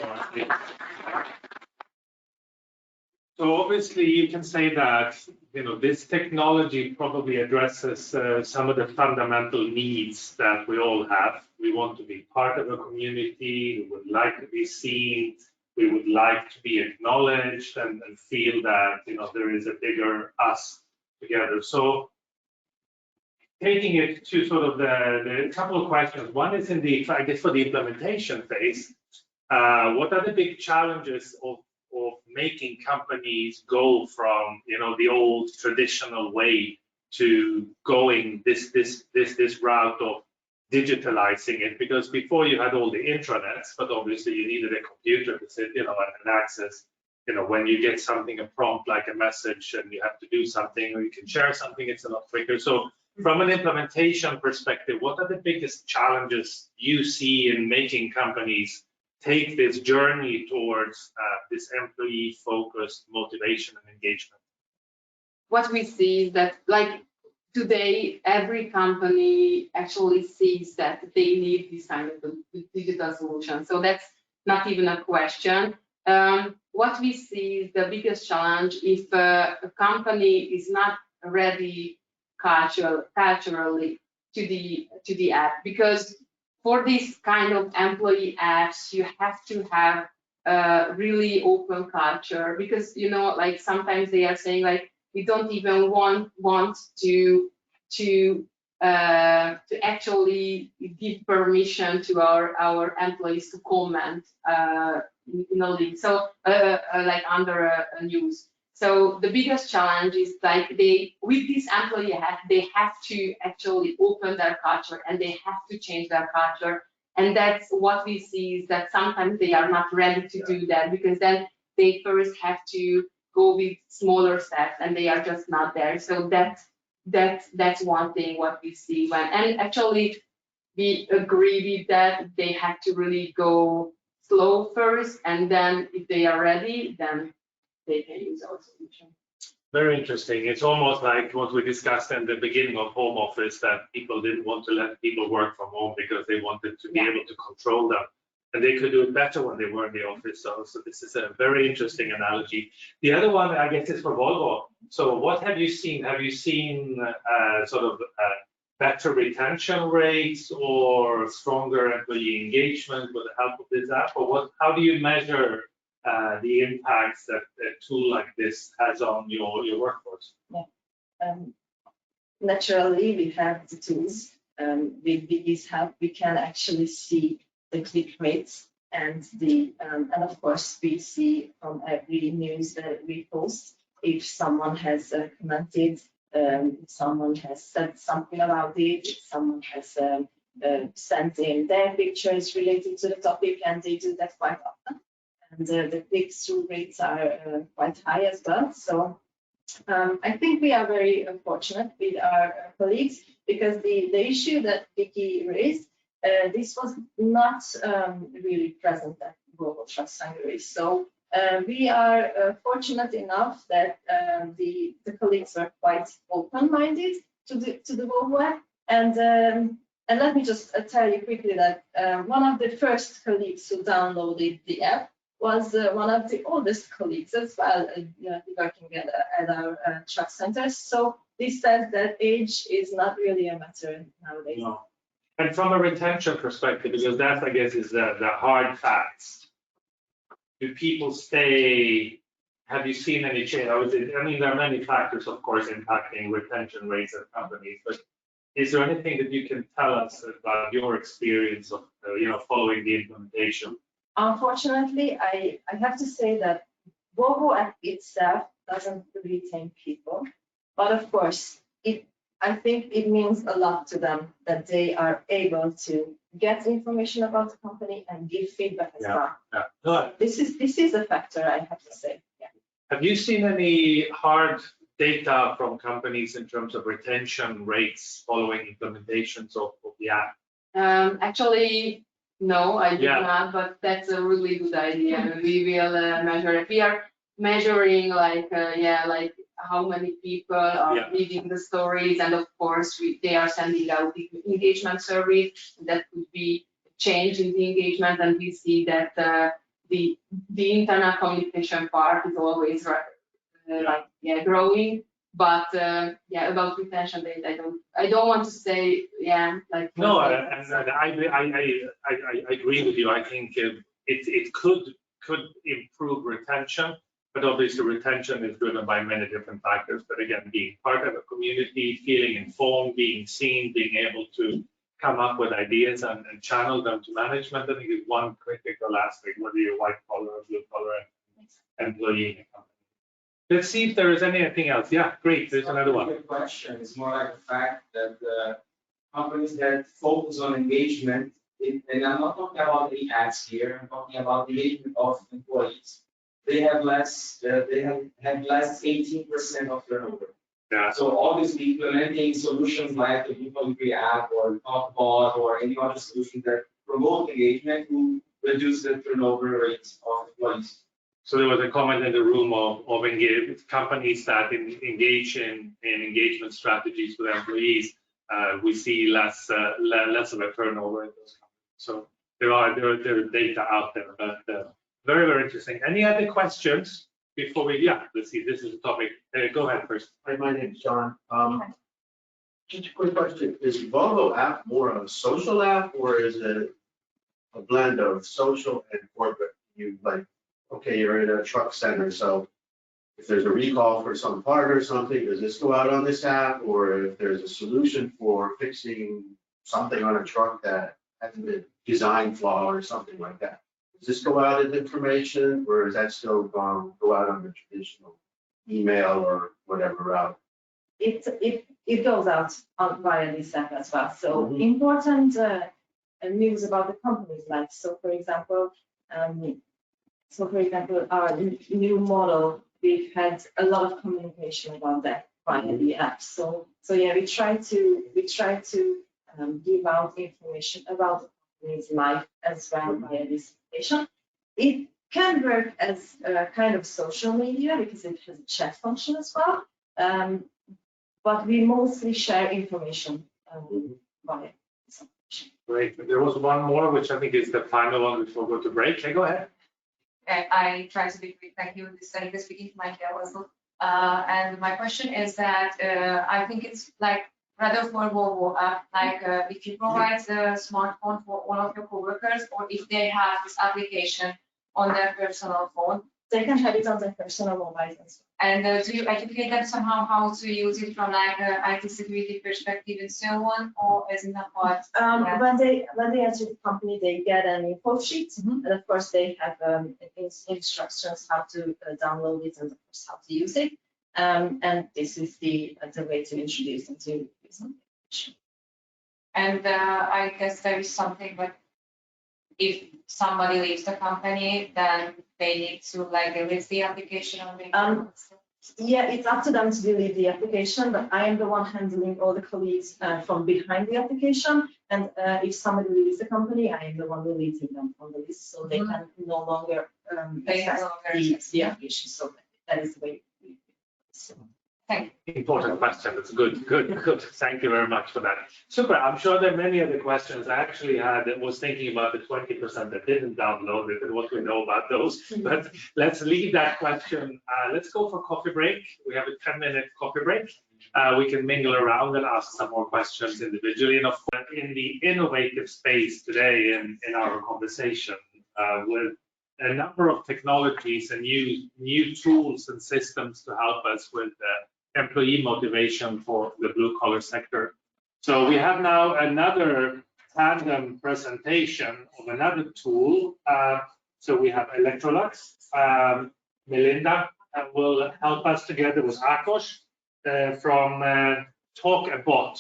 So obviously you can say that, you know, this technology probably addresses some of the fundamental needs that we all have. We want to be part of a community, we would like to be seen, we would like to be acknowledged and feel that, you know, there is a bigger us together. So taking it to sort of the couple of questions. One is in the, I guess, for the implementation phase, what are the big challenges of making companies go from, you know, the old traditional way to going this route of digitalizing it? Because before you had all the intranets, but obviously you needed a computer to sit, you know, and access, you know, when you get something, a prompt like a message, and you have to do something, or you can share something, it's a lot quicker. So from an implementation perspective, what are the biggest challenges you see in making companies take this journey towards this employee-focused motivation and engagement? What we see is that, like today, every company actually sees that they need this kind of digital solution. So that's not even a question. What we see is the biggest challenge if a company is not ready culturally to the app, because for this kind of employee apps, you have to have really open culture, because you know, like sometimes they are saying like we don't even want to actually give permission to our employees to comment in a link, so like under a news. So the biggest challenge is like with this employee they have to actually open their culture and they have to change their culture. And that's what we see, is that sometimes they are not ready to do that, because then they first have to go with smaller steps and they are just not there. So that's one thing what we see and actually we agree with that. They have to really go slow first, and then if they are ready, then they can use our solution. Very interesting. It's almost like what we discussed in the beginning of home office, that people didn't want to let people work from home because they wanted to be able to control them, and they could do it better when they were in the office. So this is a very interesting analogy. The other one, I guess, is for Volvo. So what have you seen? Have you seen sort of better retention rates or stronger employee engagement with the help of this app? Or what? How do you measure the impacts that a tool like this has on your workforce? Naturally, we have the tools. With this help, we can actually see the click rates and and of course we see from every news that we post if someone has commented, if someone has said something about it, if someone has sent in their pictures related to the topic, and they do that quite often. And the click-through rates are quite high as well. So I think we are very fortunate with our colleagues, because the issue that Vicky raised, this was not really present at Volvo Trucks Hungary. So we are fortunate enough that the colleagues were quite open-minded to the Volvo app. And let me just tell you quickly that one of the first colleagues who downloaded the app was one of the oldest colleagues as well, working at our truck centers. So this says that age is not really a matter nowadays. No. And from a retention perspective, because that, I guess, is the hard facts. Do people stay? Have you seen any change? I mean, there are many factors, of course, impacting retention rates at companies, but is there anything that you can tell us about your experience of, following the implementation? Unfortunately, I have to say that Volvo app itself doesn't retain people, but of course, I think it means a lot to them that they are able to get information about the company and give feedback as well. Yeah. This is a factor, I have to say. Yeah. Have you seen any hard data from companies in terms of retention rates following implementations of the app? Actually, no, I did not, but that's a really good idea. We will measure it. We are measuring like how many people are reading the stories, and of course they are sending out the engagement surveys. That could be change in the engagement, and we see that the internal communication part is always growing. But about retention rate, I don't want to say No, and I agree with you. I think it could improve retention, but obviously retention is driven by many different factors. But again, being part of a community, feeling informed, being seen, being able to come up with ideas and channel them to management, I think is one critical aspect, whether you're white collar or blue collar employee in a company. Let's see if there is anything else. Yeah, great. There's another one. The question is more like the fact that companies that focus on engagement, and I'm not talking about the ads here, I'm talking about the engagement of employees. They have less 18% of turnover. Yeah. So obviously implementing solutions like the People app or TalkBot or any other solution that promote engagement will reduce the turnover rates of employees. So there was a comment in the room of companies that engage in engagement strategies with employees. We see less of a turnover in those companies. So there are data out there, but very, very interesting. Any other questions before we? Yeah, let's see. This is the topic. Go ahead first. Hi, my name is John. Just a quick question: is Volvo app more of a social app, or is it a blend of social and corporate? You okay, you're in a truck center, so if there's a recall for some part or something, does this go out on this app? Or if there's a solution for fixing something on a truck that hasn't been design flaw or something like that, does this go out as information, or is that still go out on the traditional email or whatever route? It goes out via this app as well. So Mhm. important news about the companies, like for example, our new model, we've had a lot of communication about that via the app. So yeah, we try to give out information about the company's life as well via this application. It can work as a kind of social media because it has a chat function as well. But we mostly share information via this application. Great. There was one more, which I think is the final one before we go to break. Okay, go ahead. I try to be quick. Thank you. This is speaking to Michael also. And my question is that I think it's like rather for Volvo app, like if you provide the smartphone for all of your coworkers, or if they have this application on their personal phone, They can have it on their personal mobiles. and do you educate them somehow how to use it from like an IT security perspective and so on, or isn't that part? When they enter the company, they get an info sheet, and of course they have instructions how to download it and of course how to use it. And this is the way to introduce them to this application. And I guess there is something, but if somebody leaves the company, then they need to like delete the application or maybe. Yeah, it's up to them to delete the application, but I am the one handling all the colleagues from behind the application. And if somebody leaves the company, I am the one deleting them from the list, so they can no longer access the application. So that is the way. Thank you. Important question. That's good. Thank you very much for that. Super. I'm sure there are many other questions. I actually was thinking about the 20% that didn't download it and what we know about those. But let's leave that question. Let's go for coffee break. We have a 10-minute coffee break. We can mingle around and ask some more questions individually. And of course, in the innovative space today in our conversation with a number of technologies and new tools and systems to help us with employee motivation for the blue collar sector. So we have now another tandem presentation of another tool. So we have Electrolux. Melinda will help us together with Akos from Talk a Bot,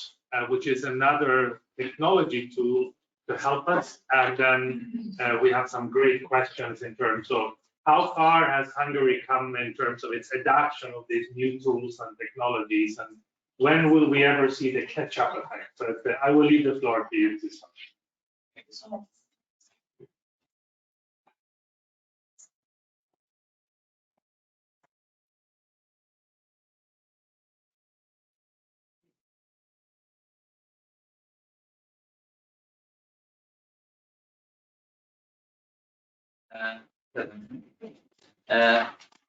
which is another technology tool to help us. And then we have some great questions in terms of how far has Hungary come in terms of its adoption of these new tools and technologies, and when will we ever see the catch-up effect? So I will leave the floor to you to start. Thank you so much.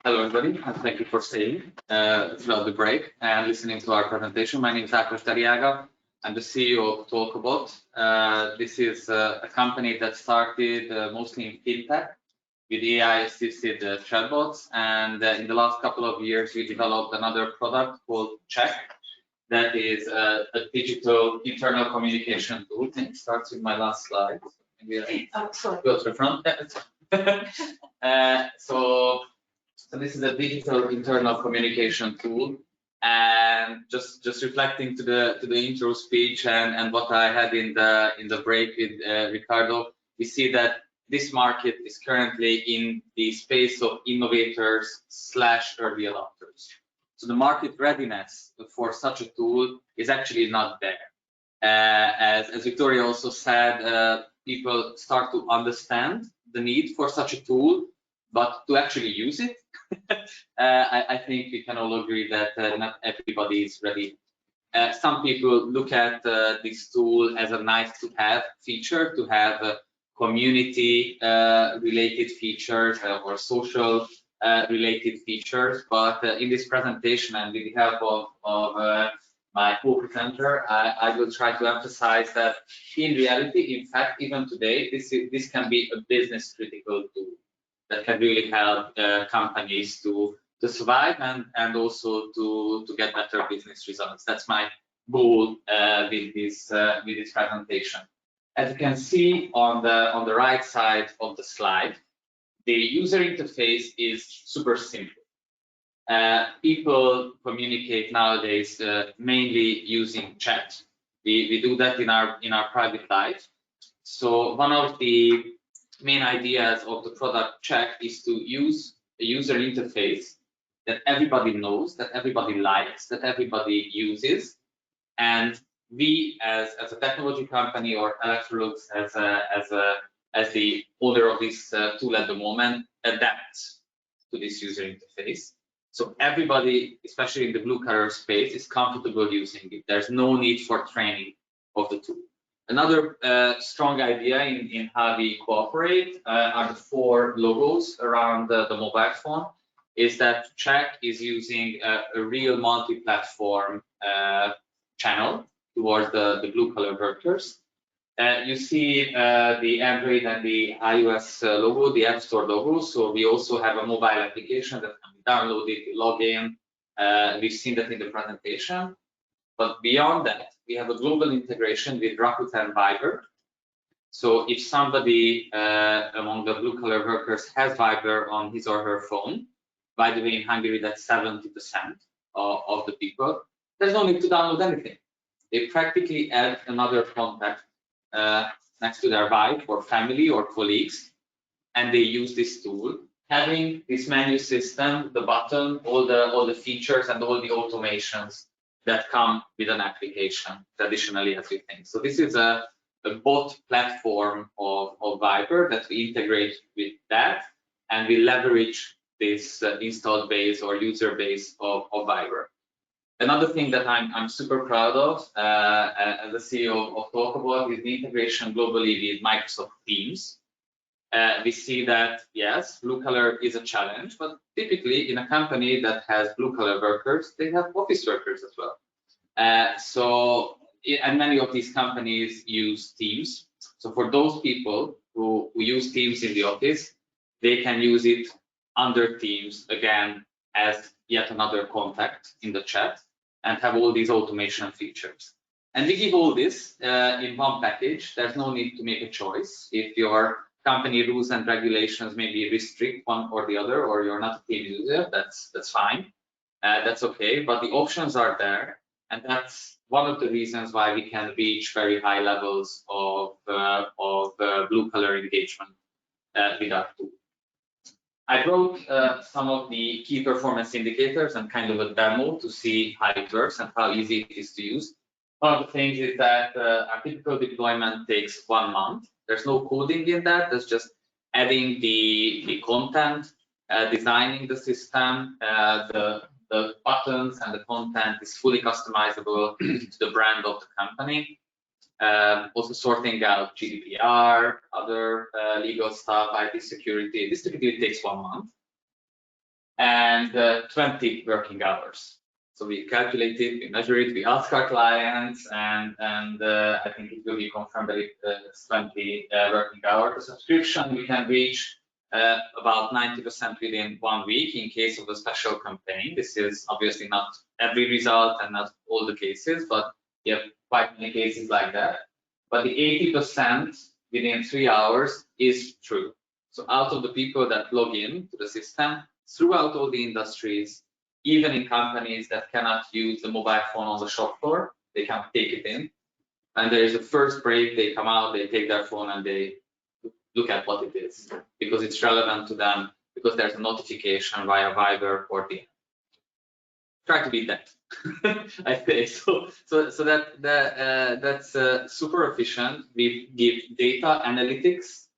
Hello everybody, and thank you for staying throughout the break and listening to our presentation. My name is Ákos Teriága. I'm the CEO of Talkabot. This is a company that started mostly in fintech with AI-assisted chatbots, and in the last couple of years we developed another product called Check, that is a digital internal communication tool. I think it starts with my last slide. Maybe go to the front. So this is a digital internal communication tool, and just reflecting to the intro speech and what I had in the break with Ricardo, we see that this market is currently in the space of innovators / early adopters. So the market readiness for such a tool is actually not there. As Victoria also said, people start to understand the need for such a tool, but to actually use it, I think we can all agree that not everybody is ready. Some people look at this tool as a nice to have feature, to have community related features or social related features, but in this presentation and with the help of my co-presenter, I will try to emphasize that in reality, in fact, even today, this can be a business critical tool. that can really help companies to survive and also to get better business results. That's my goal with this presentation. As you can see on the right side of the slide, the user interface is super simple. People communicate nowadays mainly using chat. We do that in our private life. So one of the main ideas of the product Check is to use a user interface that everybody knows, that everybody likes, that everybody uses, and we as a technology company or Electrolux as the owner of this tool at the moment adapt to this user interface. So everybody, especially in the blue color space, is comfortable using it. There's no need for training of the tool. Another strong idea in how we cooperate are the 4 logos around the mobile phone, is that Check is using a real multi-platform channel towards the blue color workers. You see the Android and the iOS logo, the App Store logo. So we also have a mobile application that can be downloaded, log in. We've seen that in the presentation. But beyond that, we have a global integration with Rakuten Viber. So if somebody among the blue collar workers has Viber on his or her phone, by the way, in Hungary, that's 70% of the people, there's no need to download anything. They practically add another contact next to their wife or family or colleagues, and they use this tool, having this menu system, the button, all the features and all the automations that come with an application traditionally as we think. So this is a bot platform of Viber that we integrate with that, and we leverage this installed base or user base of Viber. Another thing that I'm super proud of as a CEO of Talkabout is the integration globally with Microsoft Teams. We see that, yes, blue collar is a challenge, but typically in a company that has blue collar workers, they have office workers as well. And many of these companies use Teams. So for those people who use Teams in the office, they can use it under Teams again as yet another contact in the chat and have all these automation features. And we give all this in one package. There's no need to make a choice. If your company rules and regulations maybe restrict one or the other, or you're not a team user, that's fine. That's okay, but the options are there. And that's one of the reasons why we can reach very high levels of blue collar engagement with our tool. I brought some of the key performance indicators and kind of a demo to see how it works and how easy it is to use. One of the things is that our typical deployment takes 1 month. There's no coding in that. There's just adding the content, designing the system, the buttons and the content is fully customizable to the brand of the company. Also sorting out GDPR, other legal stuff, IT security. This typically takes 1 month and 20 working hours. So we calculate it, we measure it, we ask our clients, and I think it will be confirmed that it's 20 working hours. The subscription we can reach about 90% within 1 week in case of a special campaign. This is obviously not every result and not all the cases, but we have quite many cases like that. But the 80% within 3 hours is true. So out of the people that log in to the system throughout all the industries, even in companies that cannot use the mobile phone on the shop floor, they can take it in. And there is a first break, they come out, they take their phone and they look at what it is, because it's relevant to them, because there's a notification via Viber or DM. Try to beat that, I say. So that's super efficient. We give data analytics.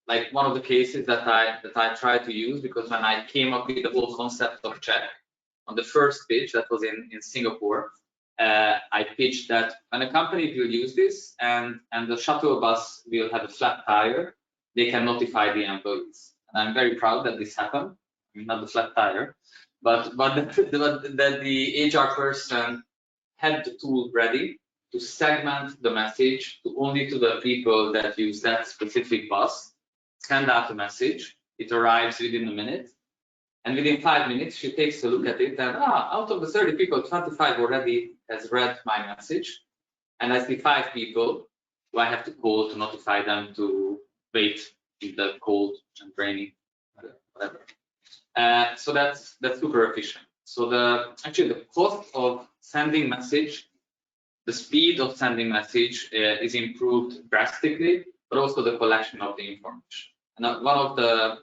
Like one of the cases that I try to use, because when I came up with the whole concept of Check on the first pitch that was in Singapore, I pitched that when a company will use this and the shuttle bus will have a flat tire, they can notify the employees. And I'm very proud that this happened. I mean, not the flat tire, but that the HR person had the tool ready to segment the message to only to the people that use that specific bus. send out a message. It arrives within a minute. And within 5 minutes, she takes a look at it and, out of the 30 people, 25 already has read my message. And I see 5 people who I have to call to notify them to wait in the cold and rainy, whatever. So that's super efficient. So actually the cost of sending message, the speed of sending message is improved drastically, but also the collection of the information. And one of the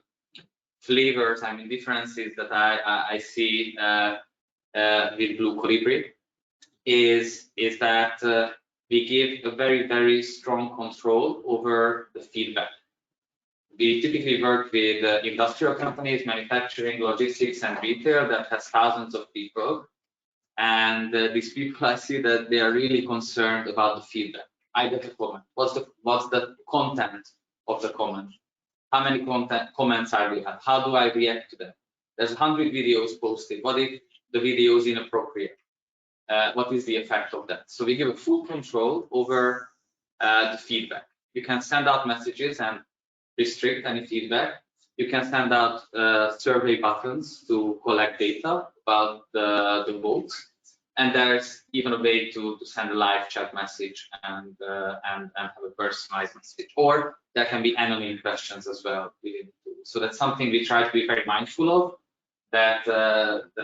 flavors, differences that I see with Blue Colibri is that we give a very, very strong control over the feedback. We typically work with industrial companies, manufacturing, logistics, and retail that has thousands of people. And these people, I see that they are really concerned about the feedback. I get a comment. What's the content of the comment? How many comments I will have? How do I react to them? There's 100 videos posted. What if the video is inappropriate? What is the effect of that? So we give a full control over the feedback. You can send out messages and restrict any feedback. You can send out survey buttons to collect data about the votes. And there's even a way to send a live chat message and have a personalized message. Or there can be anonymous questions as well within the tool. So that's something we try to be very mindful of, that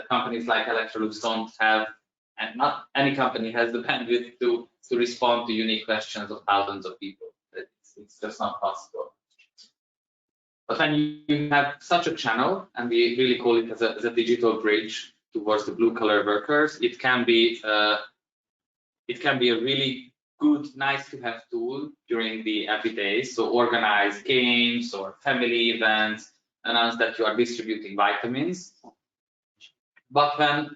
companies like Electrolux don't have, and not any company has the bandwidth to respond to unique questions of thousands of people. It's just not possible. But when you have such a channel, and we really call it as a digital bridge towards the blue collar workers, it can be a really good, nice to have tool during the everyday. So organize games or family events, announce that you are distributing vitamins. But when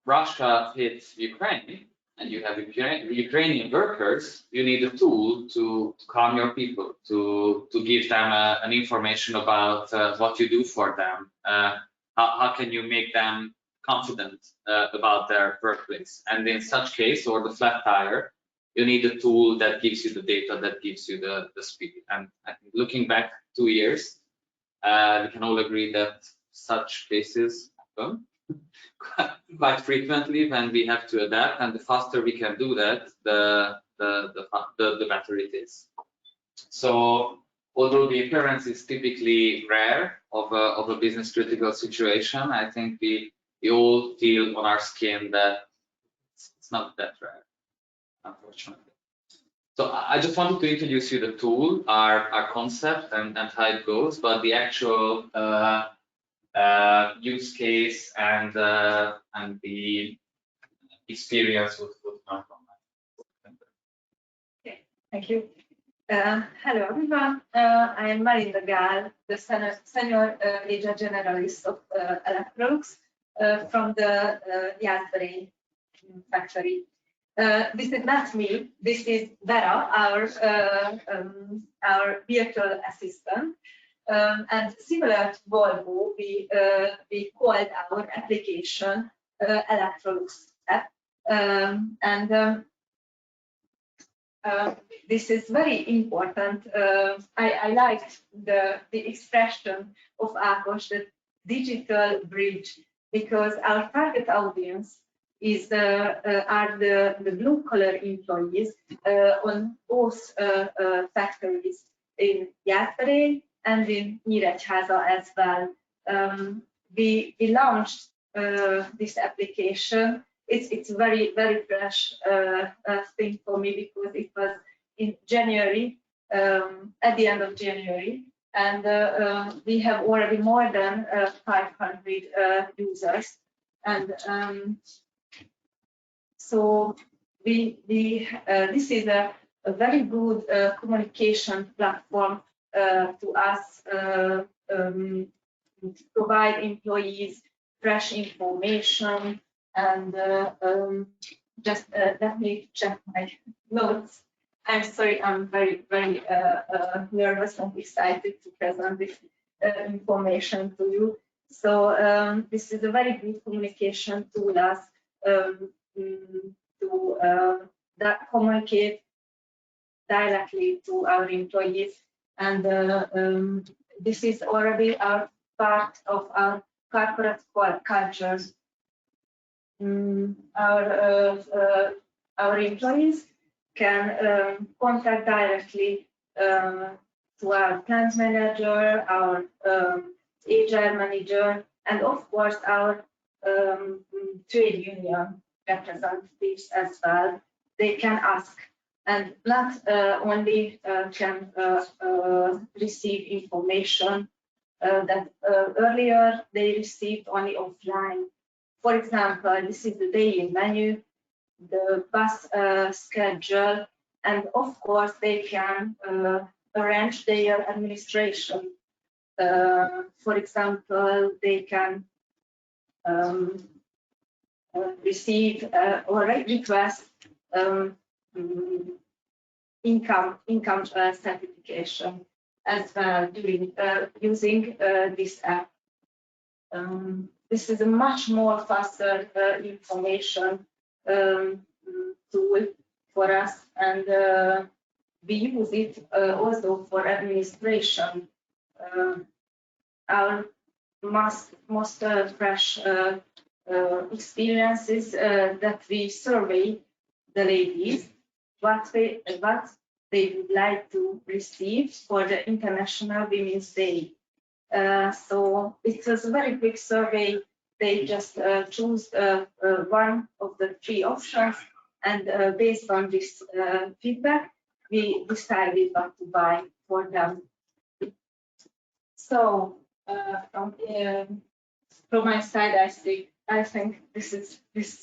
Russia hits Ukraine and you have Ukrainian workers, you need a tool to calm your people, to give them an information about what you do for them. How can you make them confident about their workplace? And in such case, or the flat tire, you need a tool that gives you the data, that gives you the speed. And I think looking back 2 years, we can all agree that such cases happen quite frequently when we have to adapt, and the faster we can do that, the better it is. So although the occurrence is typically rare of a business critical situation, I think we all feel on our skin that it's not that rare, unfortunately. So I just wanted to introduce you the tool, our concept and how it goes, but the actual use case and the experience would come from that. Okay, thank you. Hello everyone, I am Marinda Gál, the Senior Agent Generalist of Electrolux from the Jászberény factory. This is not me, this is Vera, our virtual assistant. And similar to Volvo, we called our application Electrolux app. This is very important. I liked the expression of Ákos, the digital bridge, because our target audience are the blue collar employees on both factories in Jászberény and in Nyíregyháza as well. We launched this application. It's very, very fresh thing for me because it was in January, at the end of January, and we have already more than 500 users. And so this is a very good communication platform to us, to provide employees fresh information. And just let me check my notes. I'm sorry, I'm very, very nervous and excited to present this information to you. So this is a very good communication tool us to communicate directly to our employees And this is already a part of our corporate cultures. Our employees can contact directly to our plant manager, our HR manager, and of course our trade union representatives as well. They can ask, and not only can receive information that earlier they received only offline. For example, this is the daily menu, the bus schedule, and of course they can arrange their administration. For example, they can receive or request income certification as well during using this app. This is a much more faster information tool for us, and we use it also for administration. Our most fresh experiences that we survey the ladies what they would like to receive for the International Women's Day. So it was a very quick survey. They just choose one of the 3 options, and based on this feedback, we decided what to buy for them. So from my side, I think this is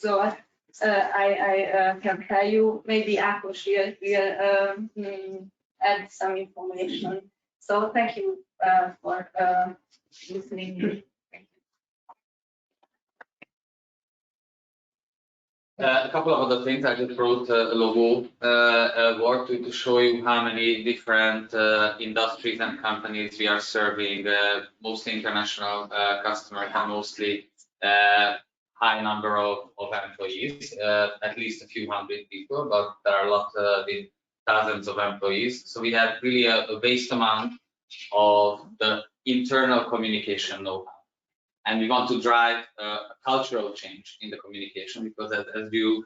all I can tell you. Maybe Ákos will add some information. So thank you for listening. A couple of other things. I just wrote a logo board to show you how many different industries and companies we are serving, mostly international customers and mostly high number of employees, at least a few hundred people, but there are a lot with thousands of employees. So we have really a vast amount of the internal communication know-how. And we want to drive a cultural change in the communication, because as you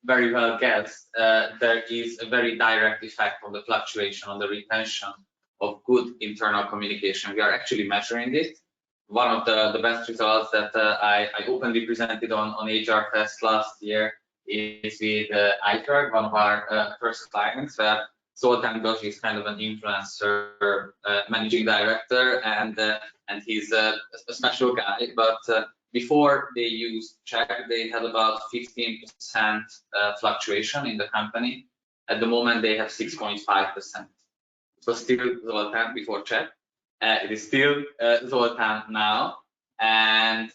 very well guessed, there is a very direct effect on the fluctuation, on the retention of good internal communication. We are actually measuring it. One of the best results that I openly presented on HR Fest last year is with iTurk, one of our first clients, where Zoltán Gazi is kind of an influencer managing director, and he's a special guy. But before they used Czech, they had about 15% fluctuation in the company. At the moment, they have 6.5%. It was still Zoltán before Czech. It is still Zoltán now, and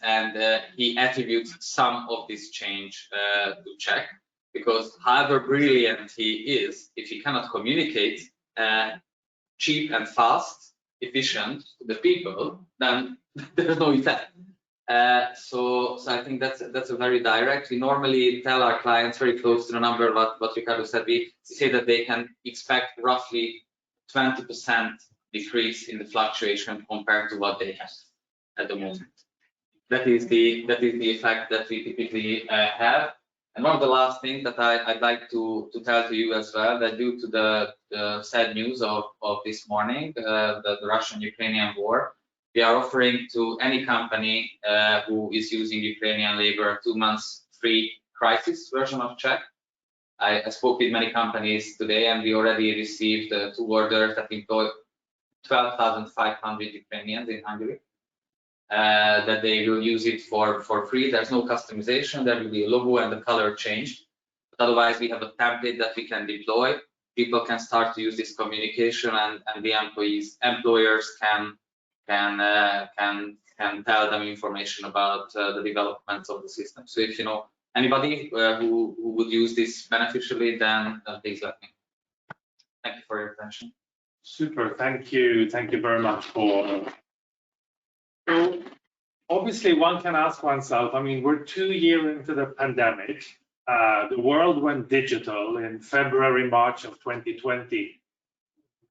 he attributes some of this change to Czech, because however brilliant he is, if he cannot communicate cheap and fast, efficient to the people, then there's no effect. So I think that's a very direct. We normally tell our clients very close to the number what Ricardo said. We say that they can expect roughly 20% decrease in the fluctuation compared to what they have at the moment. That is the effect that we typically have. And one of the last things that I'd like to tell to you as well, that due to the sad news of this morning, the Russian-Ukrainian war, we are offering to any company who is using Ukrainian labor 2 months free crisis version of Czech. I spoke with many companies today, and we already received 2 orders that employ 12,500 Ukrainians in Hungary. That they will use it for free. There's no customization. There will be a logo and the color changed. But otherwise, we have a template that we can deploy. People can start to use this communication, and the employers can tell them information about the developments of the system. So if you know anybody who would use this beneficially, then please let me. Thank you for your attention. Super, thank you very much for. So obviously one can ask oneself, I mean, we're 2 years into the pandemic. The world went digital in February, March of 2020.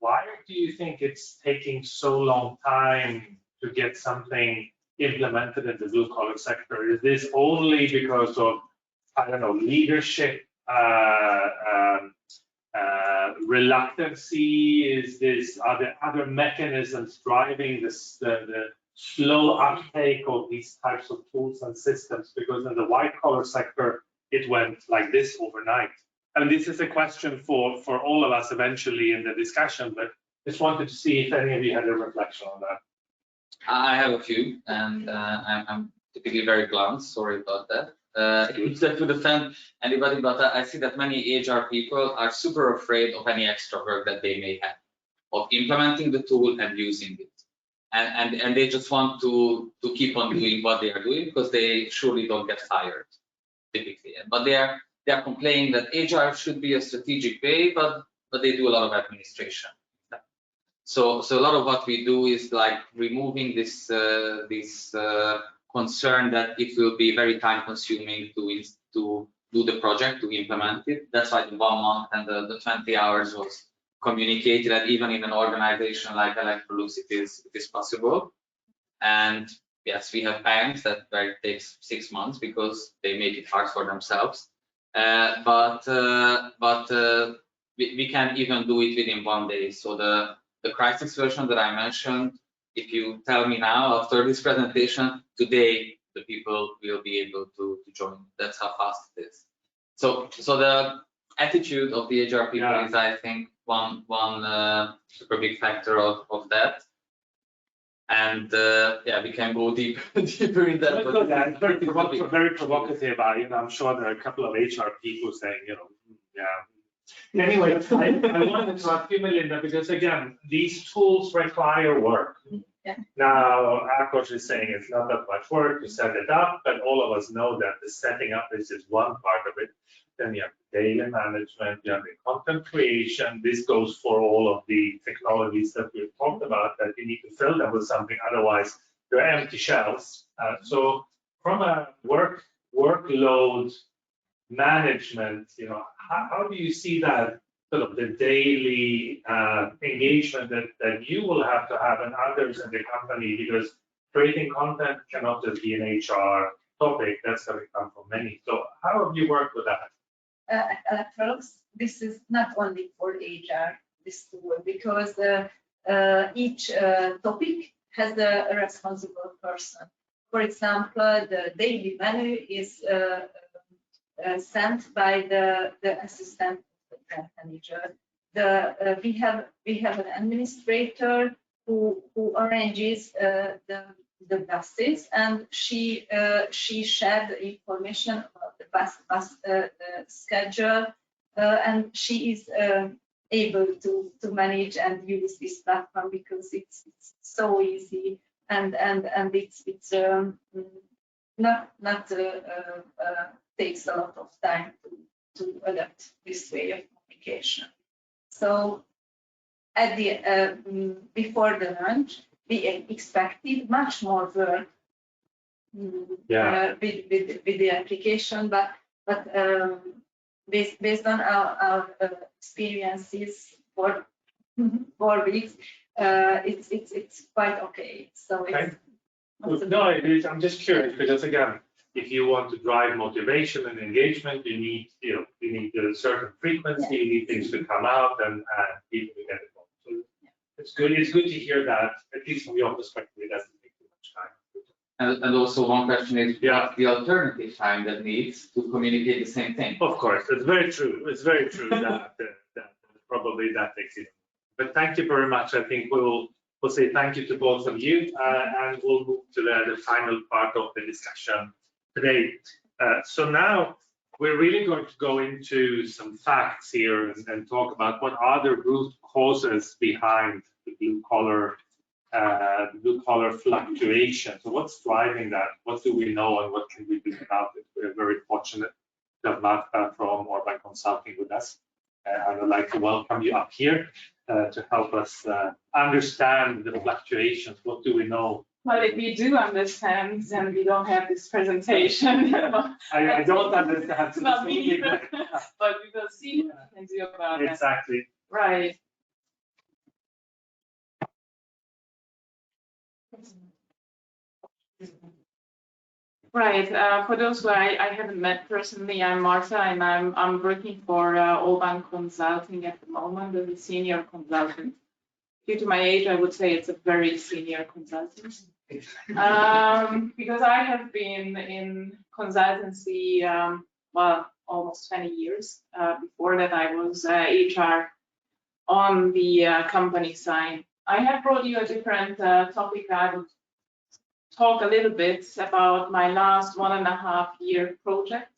why do you think it's taking so long time to get something implemented in the blue collar sector? Is this only because of, I don't know, leadership reluctancy? Is this, are there other mechanisms driving this, the slow uptake of these types of tools and systems? Because in the white collar sector, it went like this overnight. And this is a question for all of us eventually in the discussion, but just wanted to see if any of you had a reflection on that. I have a few, and I'm typically very blunt. Sorry about that. To defend anybody, but I see that many HR people are super afraid of any extra work that they may have, of implementing the tool and using it, and they just want to keep on doing what they are doing because they surely don't get fired, typically. But they are complaining that HR should be a strategic way, but they do a lot of administration. So a lot of what we do is like removing this concern that it will be very time consuming to do the project, to implement it. That's why the 1 month and the 20 hours was communicated that even in an organization like Electrolux it is possible. And yes, we have banks where it takes 6 months because they make it hard for themselves. But we can even do it within 1 day. So the crisis version that I mentioned, if you tell me now after this presentation, today the people will be able to join. That's how fast it is. So the attitude of the HR people is, I think, one super big factor of that. And yeah, we can go deeper in that. But yeah, it's very provocative. I'm sure there are a couple of HR people saying, yeah. Anyway, I wanted to ask you, Melinda, because again, these tools require work. Yeah. Now, Akos is saying it's not that much work to set it up, but all of us know that the setting up is just one part of it. Then you have the data management, you have the content creation. This goes for all of the technologies that we've talked about, that you need to fill them with something, otherwise they're empty shells. So from a workload management, how do you see that sort of the daily engagement that you will have to have and others in the company? Because creating content cannot just be an HR topic, that's going to come from many. So how have you worked with that? Electrolux, this is not only for HR, this tool, because each topic has a responsible person. For example, the daily menu is sent by the assistant of the manager. We have an administrator who arranges the buses, and she shared the information about the bus schedule, and she is able to manage and use this platform because it's so easy, and it's not takes a lot of time to adapt this way of communication. So at the before the launch, we expected much more work with the application, but based on our experiences for 4 weeks, it's quite okay. So it's no, I'm just curious because again, if you want to drive motivation and engagement, you need a certain frequency, you need things to come out and people to get involved. So it's good to hear that, at least from your perspective, it doesn't take too much time. And also one question is, what's the alternative time that needs to communicate the same thing? Of course, it's very true. It's very true that probably that takes it. But thank you very much. I think we'll say thank you to both of you, and we'll move to the final part of the discussion today. So now we're really going to go into some facts here and talk about what are the root causes behind the blue collar fluctuation. So what's driving that? What do we know and what can we do about it? We're very fortunate to have Marta from Orban Consulting with us. I would like to welcome you up here to help us understand the fluctuations. What do we know? Well, if we do understand, then we don't have this presentation. I don't understand. Not me either, but we will see what we can do about it. Exactly. Right. Right. For those who I haven't met personally, I'm Marta, and I'm working for Orban Consulting at the moment as a senior consultant. Due to my age, I would say it's a very senior consultant. Because I have been in consultancy, well, almost 20 years. Before that, I was HR on the company side. I have brought you a different topic. I would talk a little bit about my last 1.5-year project.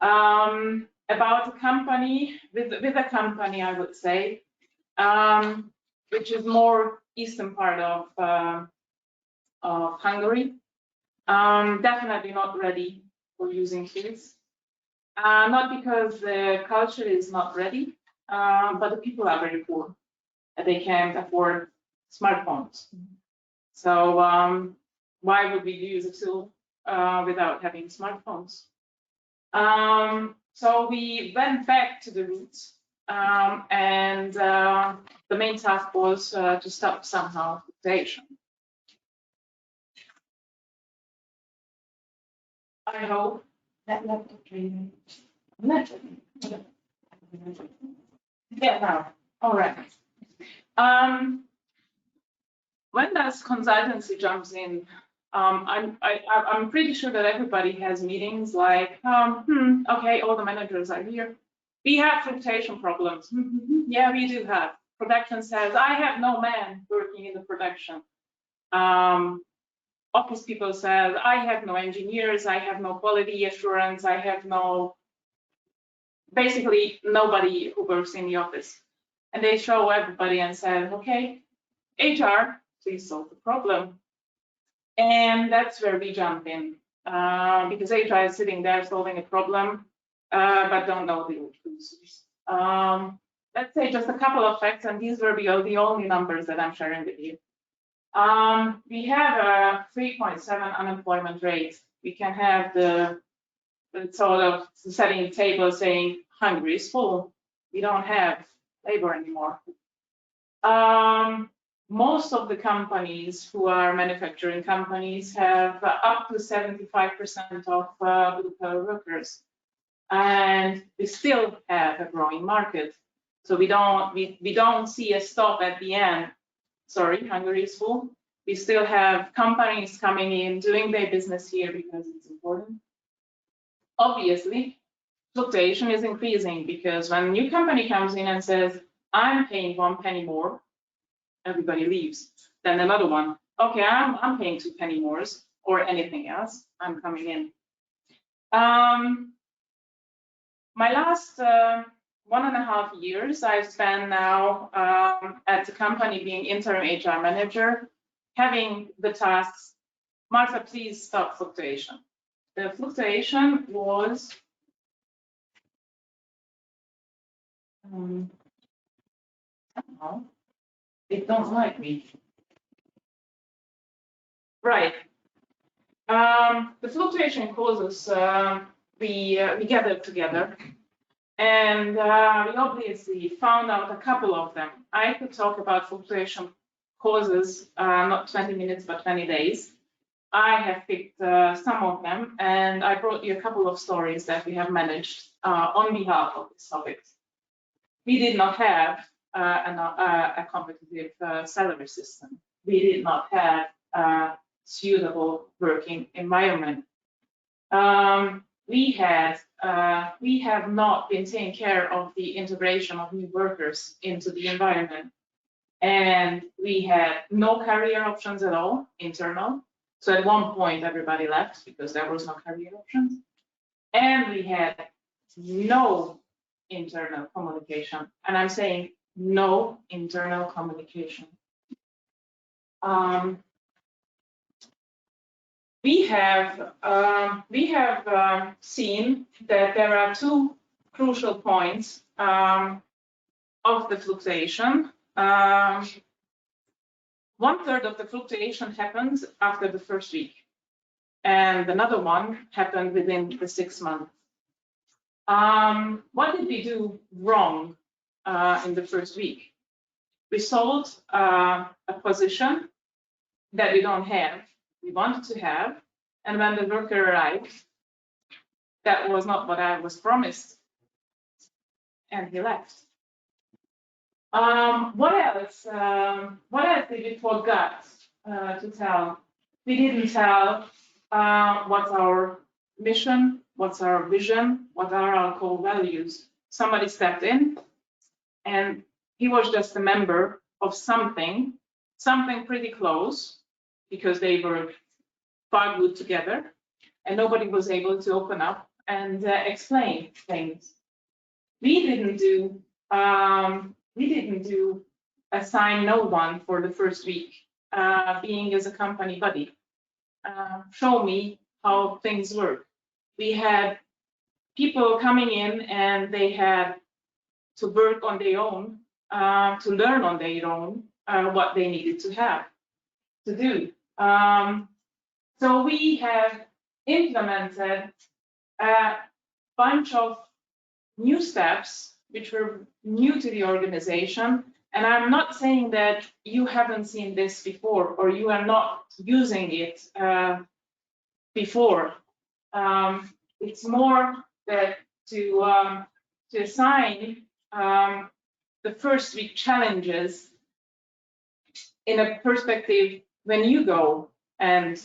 About a company, with a company, I would say, which is more eastern part of Hungary. Definitely not ready for using kids. Not because the culture is not ready, but the people are very poor. They can't afford smartphones. So why would we use a tool without having smartphones? So we went back to the roots, and the main task was to stop somehow fluctuation. I hope that laptop training. Yeah, now, all right. When does consultancy jumps in? I'm pretty sure that everybody has meetings like, okay, all the managers are here. We have fluctuation problems. Yeah, we do have. Production says, I have no man working in the production. Office people says, I have no engineers, I have no quality assurance, I have no, basically nobody who works in the office. And they show everybody and say, okay, HR, please solve the problem. And that's where we jump in, because HR is sitting there solving a problem, but don't know the root causes. Let's say just a couple of facts, and these were the only numbers that I'm sharing with you. We have a 3.7 unemployment rate. We can have the sort of setting a table saying Hungary is full. We don't have labor anymore. Most of the companies who are manufacturing companies have up to 75% of blue-collar workers, and we still have a growing market. So we don't see a stop at the end. Sorry, Hungary is full. We still have companies coming in, doing their business here because it's important. Obviously, fluctuation is increasing because when a new company comes in and says, I'm paying 1 penny more, everybody leaves. Then another one, okay, I'm paying 2 penny more or anything else, I'm coming in. My last 1.5 years I've spent now at the company being interim HR manager, having the tasks, Martha, please stop fluctuation. The fluctuation was somehow they don't like me. Right. The fluctuation causes we gathered together, and we obviously found out a couple of them. I could talk about fluctuation causes not 20 minutes but 20 days. I have picked some of them, and I brought you a couple of stories that we have managed on behalf of this topic. We did not have a competitive salary system. We did not have a suitable working environment. We have not been taking care of the integration of new workers into the environment. And we had no career options at all, internal. So at one point, everybody left because there was no career options. And we had no internal communication. And I'm saying no internal communication. We have seen that there are two crucial points of the fluctuation. 1/3 of the fluctuation happens after the first week, and another one happened within the 6 months. What did we do wrong in the first week? We sold a position that we don't have, we wanted to have, and when the worker arrived, that was not what I was promised, and he left. What else? What else did we forget to tell? We didn't tell what's our mission, what's our vision, what are our core values. Somebody stepped in, and he was just a member of something pretty close, because they were far good together, and nobody was able to open up and explain things. We didn't do assign no one for the first week, being as a company buddy. Show me how things work. We had people coming in and they had to work on their own, to learn on their own what they needed to have to do. So we have implemented a bunch of new steps which were new to the organization. And I'm not saying that you haven't seen this before or you are not using it before. It's more that to assign the first week challenges in a perspective when you go and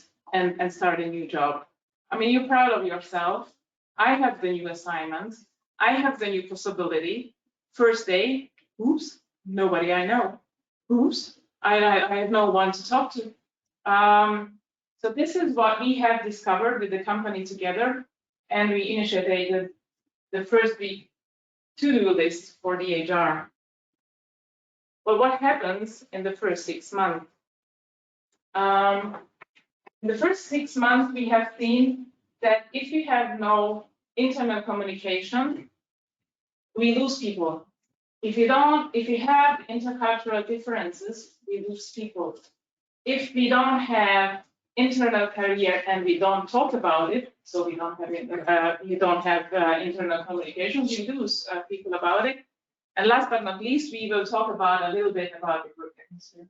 start a new job. I mean, you're proud of yourself. I have the new assignment. I have the new possibility. First day, oops, nobody I know. Oops, I have no one to talk to. So this is what we have discovered with the company together, and we initiated the first week to-do list for the HR. Well, what happens in the first 6 months? In the first 6 months, we have seen that if we have no internal communication, we lose people. If we have intercultural differences, we lose people. If we don't have internal career and we don't talk about it, so we don't have internal communication, we lose people about it. And last but not least, we will talk about a little bit about the work atmosphere.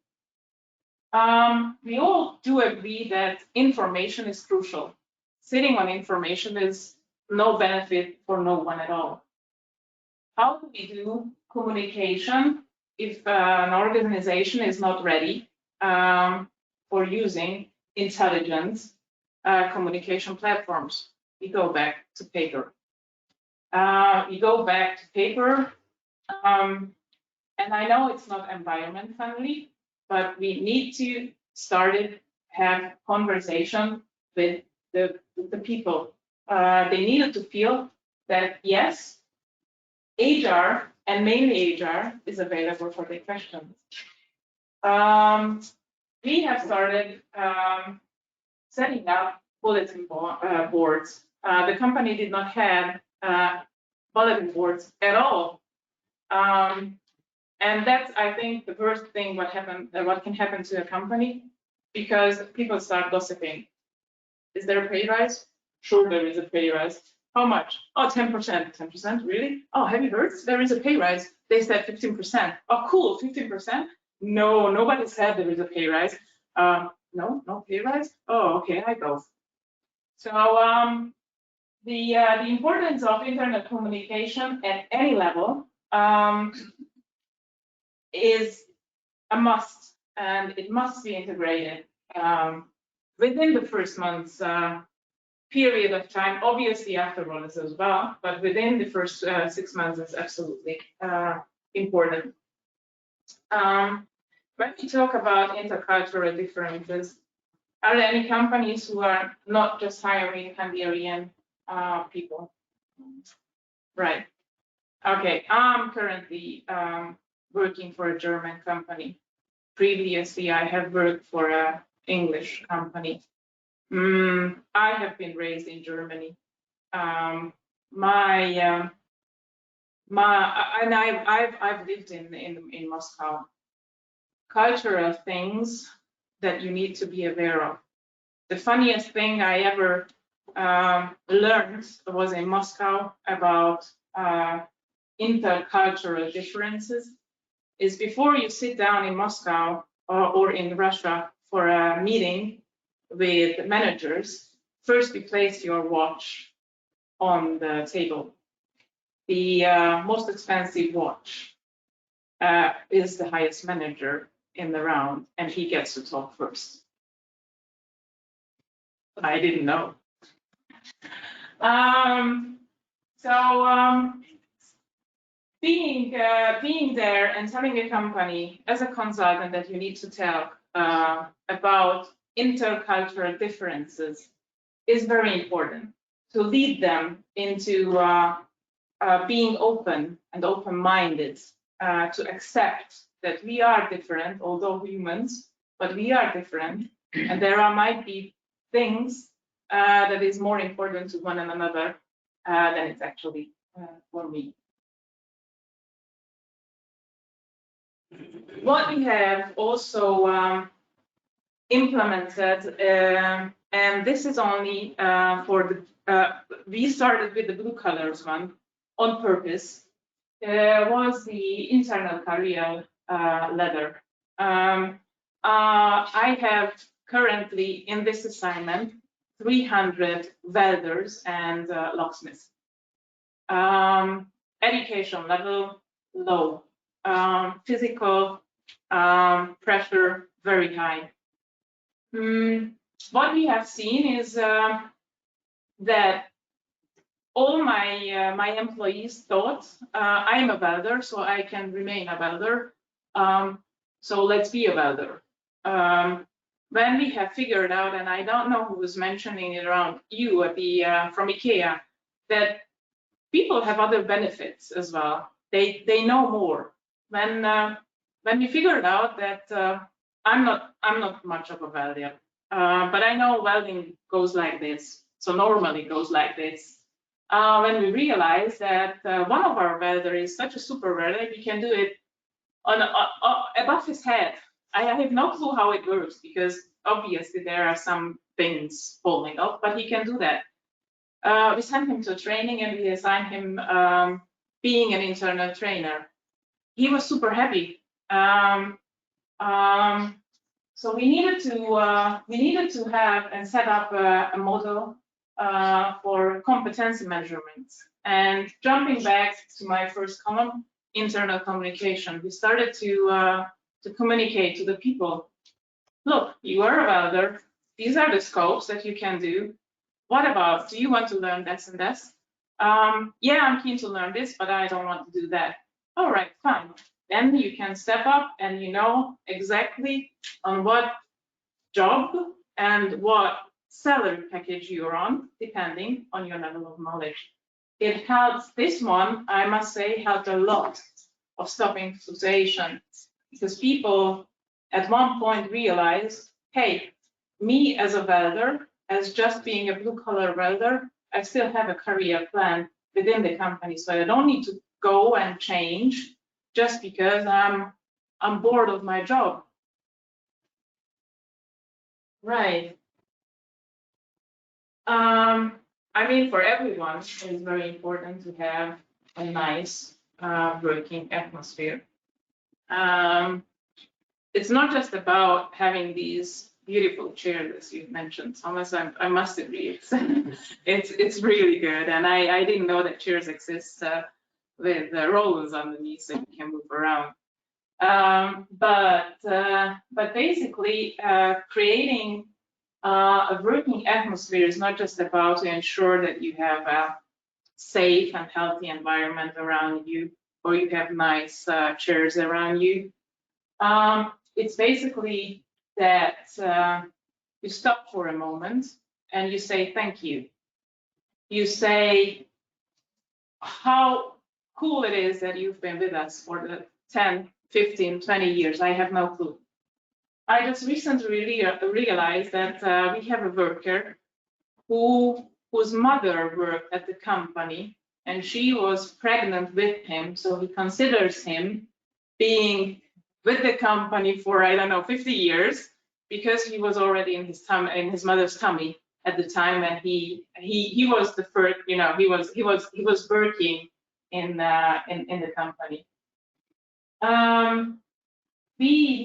We all do agree that information is crucial. Sitting on information is no benefit for no one at all. How do we do communication if an organization is not ready for using intelligent communication platforms? We go back to paper. And I know it's not environment friendly, but we need to start it, have conversation with the people. They needed to feel that yes, HR and mainly HR is available for their questions. We have started setting up bulletin boards. The company did not have bulletin boards at all. And that's, I think, the worst thing what can happen to a company, because people start gossiping. Is there a pay rise? Sure, there is a pay rise. How much? Oh, 10%. 10%, really? Oh, have you heard? There is a pay rise. They said 15%. Oh, cool, 15%? No, nobody said there is a pay rise. No pay rise? Oh, okay, I go. So the importance of internet communication at any level is a must, and it must be integrated within the first month's period of time, obviously afterwards as well, but within the first 6 months is absolutely important. When we talk about intercultural differences, are there any companies who are not just hiring Hungarian people? Right. Okay, I'm currently working for a German company. Previously, I have worked for an English company. I have been raised in Germany. I've lived in Moscow. Cultural things that you need to be aware of. The funniest thing I ever learned was in Moscow about intercultural differences is before you sit down in Moscow or in Russia for a meeting with managers, first you place your watch on the table. The most expensive watch is the highest manager in the round, and he gets to talk first. I didn't know. Being there and telling a company as a consultant that you need to tell about intercultural differences is very important to lead them into being open and open-minded to accept that we are different, although humans, but we are different, and there might be things that is more important to one another than it's actually for me. What we have also implemented, and this is only for the, we started with the blue colors one on purpose, was the internal career ladder. I have currently in this assignment 300 welders and locksmiths. Education level low, physical pressure very high. What we have seen is that all my employees thought I'm a welder, so I can remain a welder. So let's be a welder. When we have figured out, and I don't know who was mentioning it around you at the from IKEA, that people have other benefits as well. They know more. When we figured out that I'm not much of a welder, but I know welding goes like this, so normally goes like this. When we realized that one of our welders is such a super welder, he can do it on above his head. I have no clue how it works because obviously there are some things falling off, but he can do that. We sent him to training and we assigned him being an internal trainer. He was super happy. So we needed to have and set up a model for competency measurements. And jumping back to my first column, internal communication, we started to communicate to the people. Look, you are a welder. These are the scopes that you can do. What about, do you want to learn this and this? Yeah, I'm keen to learn this, but I don't want to do that. All right, fine. Then you can step up and you know exactly on what job and what salary package you're on, depending on your level of knowledge. It helps, this one, I must say, helped a lot of stopping fluctuation because people at one point realized, hey, me as a welder, as just being a blue collar welder, I still have a career plan within the company. So I don't need to go and change just because I'm bored of my job. Right. I mean, for everyone, it's very important to have a nice working atmosphere. It's not just about having these beautiful chairs, as you mentioned, Thomas. I must agree, it's really good, and I didn't know that chairs exist with rollers underneath, so you can move around. But basically, creating a working atmosphere is not just about to ensure that you have a safe and healthy environment around you, or you have nice chairs around you. It's basically that you stop for a moment and you say thank you. You say how cool it is that you've been with us for the 10, 15, 20 years. I have no clue. I just recently realized that we have a worker whose mother worked at the company and she was pregnant with him, so he considers him being with the company for, I don't know, 50 years because he was already in his mother's tummy at the time, and he was the first, you know, he was working in the company. we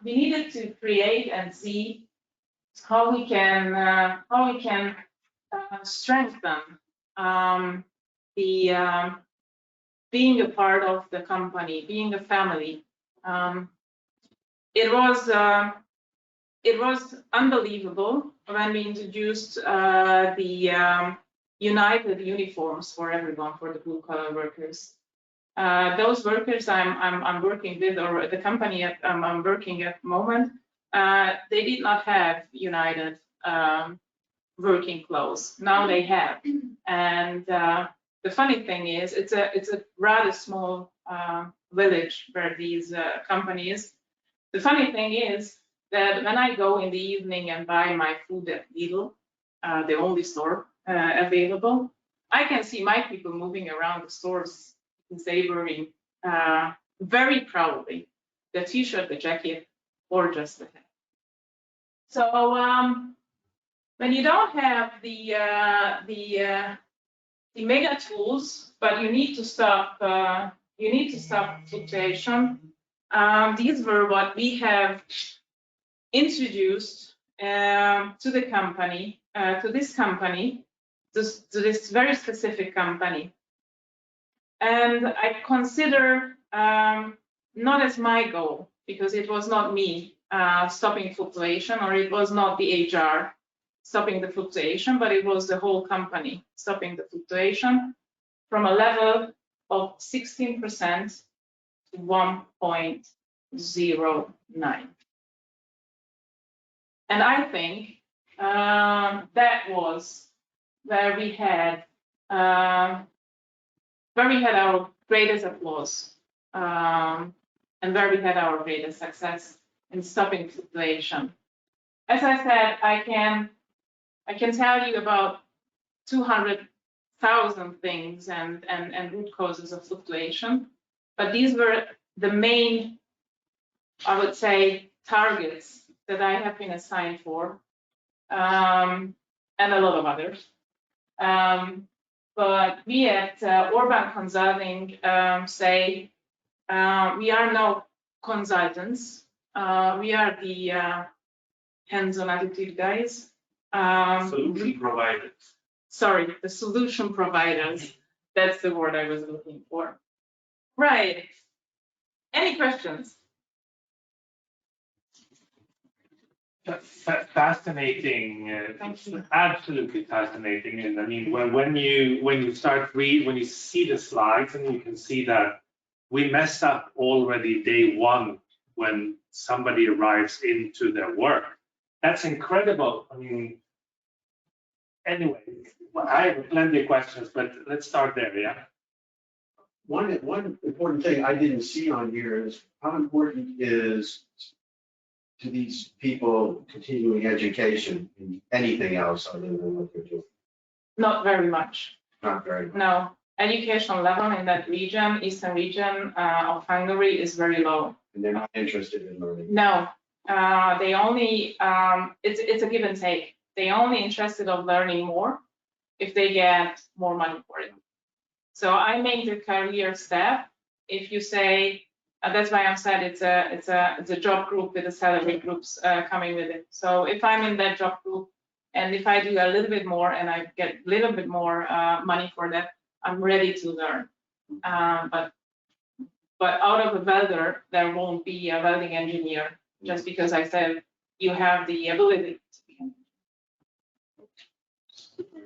needed to create and see how we can strengthen the being a part of the company, being a family. It was unbelievable when we introduced the united uniforms for everyone, for the blue collar workers. Those workers I'm working with, or the company I'm working at the moment, they did not have united working clothes. Now they have, and the funny thing is, it's a rather small village where these companies. The funny thing is that when I go in the evening and buy my food at Lidl, the only store available, I can see my people moving around the stores because they wearing very proudly the t-shirt, the jacket, or just the hat. So when you don't have the mega tools, but you need to stop fluctuation. These were what we have introduced to the company, to this very specific company. And I consider not as my goal, because it was not me stopping fluctuation, or it was not the HR stopping the fluctuation, but it was the whole company stopping the fluctuation from a level of 16% to 1.09. And I think that was where we had our greatest applause, and where we had our greatest success in stopping fluctuation. As I said, I can tell you about 200,000 things and root causes of fluctuation, but these were the main, I would say, targets that I have been assigned for, and a lot of others. But we at Orban Consulting say we are no consultants. We are the hands-on attitude guys. Solution providers. Sorry, the solution providers. That's the word I was looking for. Right. Any questions? Fascinating, absolutely fascinating. And I mean, when you see the slides, and you can see that we messed up already day one when somebody arrives into their work. That's incredible. I mean, anyway, I have plenty of questions, but let's start there. Yeah. One important thing I didn't see on here is how important is to these people continuing education in anything else other than what they're doing? Not very much. Not very much. No, educational level in that region, eastern region of Hungary, is very low. And they're not interested in learning. No, they only, it's a give and take. They only interested of learning more if they get more money for it. So I made the career step. If you say, that's why I said it's a job group with the salary groups coming with it. So if I'm in that job group, and if I do a little bit more and I get a little bit more money for that, I'm ready to learn. But out of a welder, there won't be a welding engineer just because I said you have the ability to be.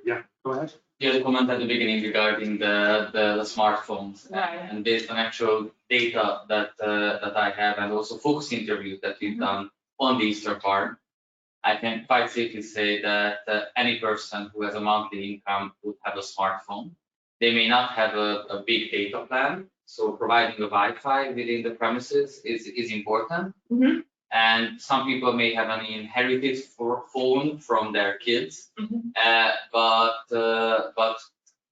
Yeah, go ahead. You had a comment at the beginning regarding the smartphones, Right. and based on actual data that I have, and also focus interviews that we've done on the eastern part, I can quite safely say that any person who has a monthly income would have a smartphone. They may not have a big data plan, so providing a Wi-Fi within the premises is important. Mm-hmm. And some people may have an inherited phone from their kids, but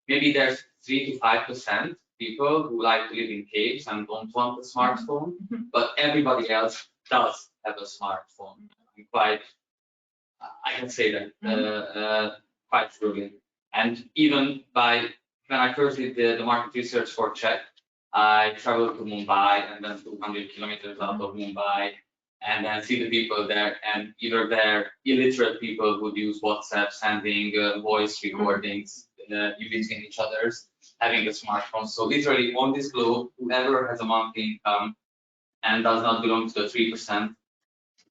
maybe there's 3 to 5% people who like to live in caves and don't want a smartphone, but everybody else does have a smartphone. I can say that quite truly. And even when I first did the market research for Czech, I traveled to Mumbai and then 200 kilometers out of Mumbai, and then see the people there, and either they're illiterate people who use WhatsApp, sending voice recordings in between each others, having a smartphone. So literally on this globe, whoever has a monthly income and does not belong to the 3%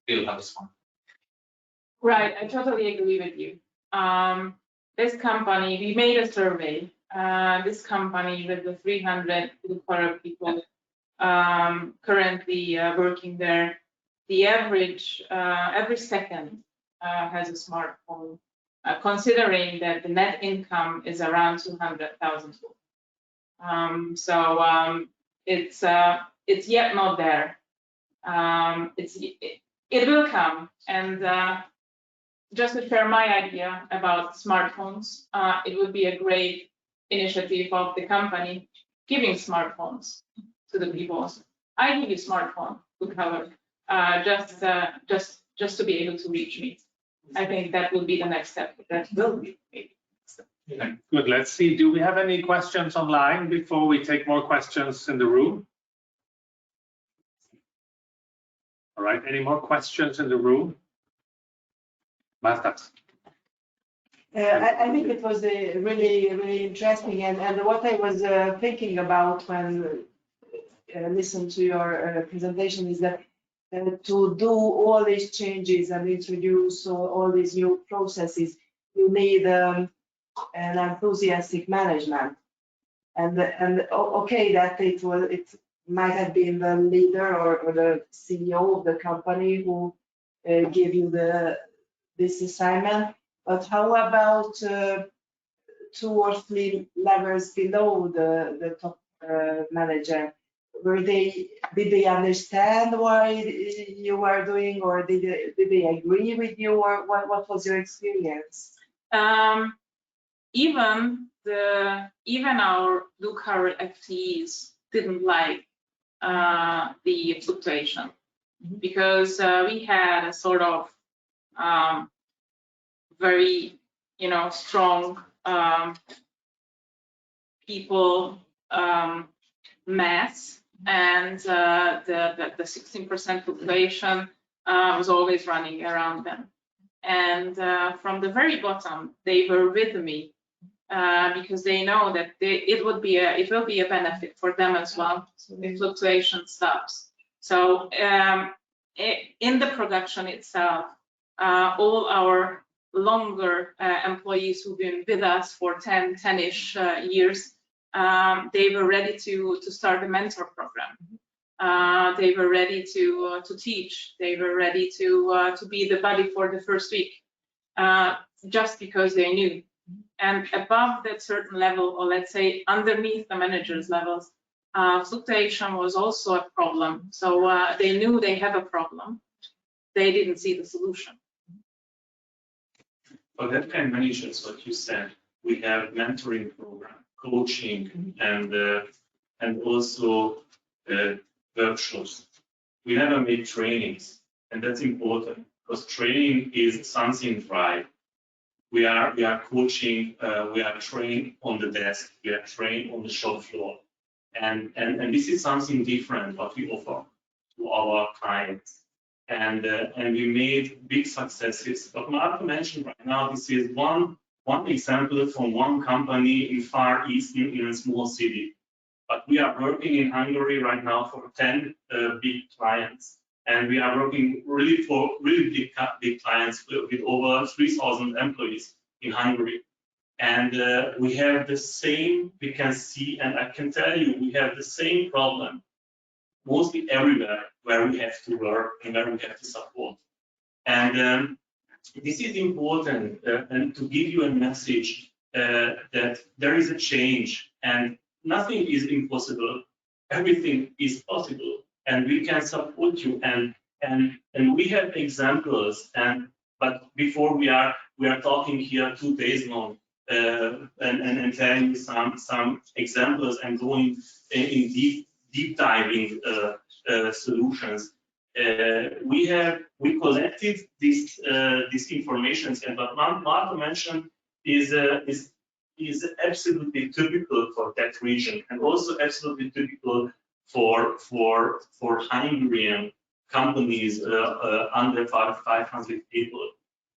will have a smartphone. Right, I totally agree with you. This company, we made a survey. This company with the 300 blue-collar people currently working there, the average every second has a smartphone, considering that the net income is around 200,000. It's yet not there. It will come, and just to share my idea about smartphones, it would be a great initiative of the company giving smartphones to the people. I give you smartphone, good color, just to be able to reach me. I think that will be the next step. That will be maybe. Good. Let's see. Do we have any questions online before we take more questions in the room? All right. Any more questions in the room? Marta. I think it was really interesting, and what I was thinking about when listened to your presentation is that to do all these changes and introduce all these new processes, you need an enthusiastic management. And okay, that it might have been the leader or the CEO of the company who gave you this assignment. But how about 2 or 3 levels below the top manager? Did they understand why you were doing, or did they agree with you, or what was your experience? Even our blue-collar FTEs didn't like the fluctuation, because we had a sort of very, strong people mass, and the 16% fluctuation was always running around them. And from the very bottom, they were with me because they know that it will be a benefit for them as well. So the fluctuation stops. So in the production itself, all our longer employees who've been with us for 10-ish years, they were ready to start a mentor program. They were ready to teach. They were ready to be the buddy for the first week, just because they knew. And above that certain level, or let's say underneath the manager's levels, fluctuation was also a problem. So they knew they have a problem. They didn't see the solution. For that kind of managers, what you said, we have mentoring program, coaching, and also workshops. We never make trainings, and that's important because training is something right. We are coaching, we are trained on the desk, we are trained on the shop floor, and this is something different what we offer to our clients. And we made big successes. But Marta mentioned right now, this is one example from one company in Far Eastern in a small city. But we are working in Hungary right now for 10 big clients, and we are working really for really big clients with over 3,000 employees in Hungary. And we have the same, we can see, and I can tell you, we have the same problem mostly everywhere where we have to work and where we have to support. And this is important, and to give you a message that there is a change and nothing is impossible. Everything is possible, and we can support you. And we have examples. But before we are talking here 2 days long and telling you some examples and going in deep diving solutions. We collected these informations, and what Marta mentioned is is absolutely typical for that region, and also absolutely typical for Hungarian companies under 500 people.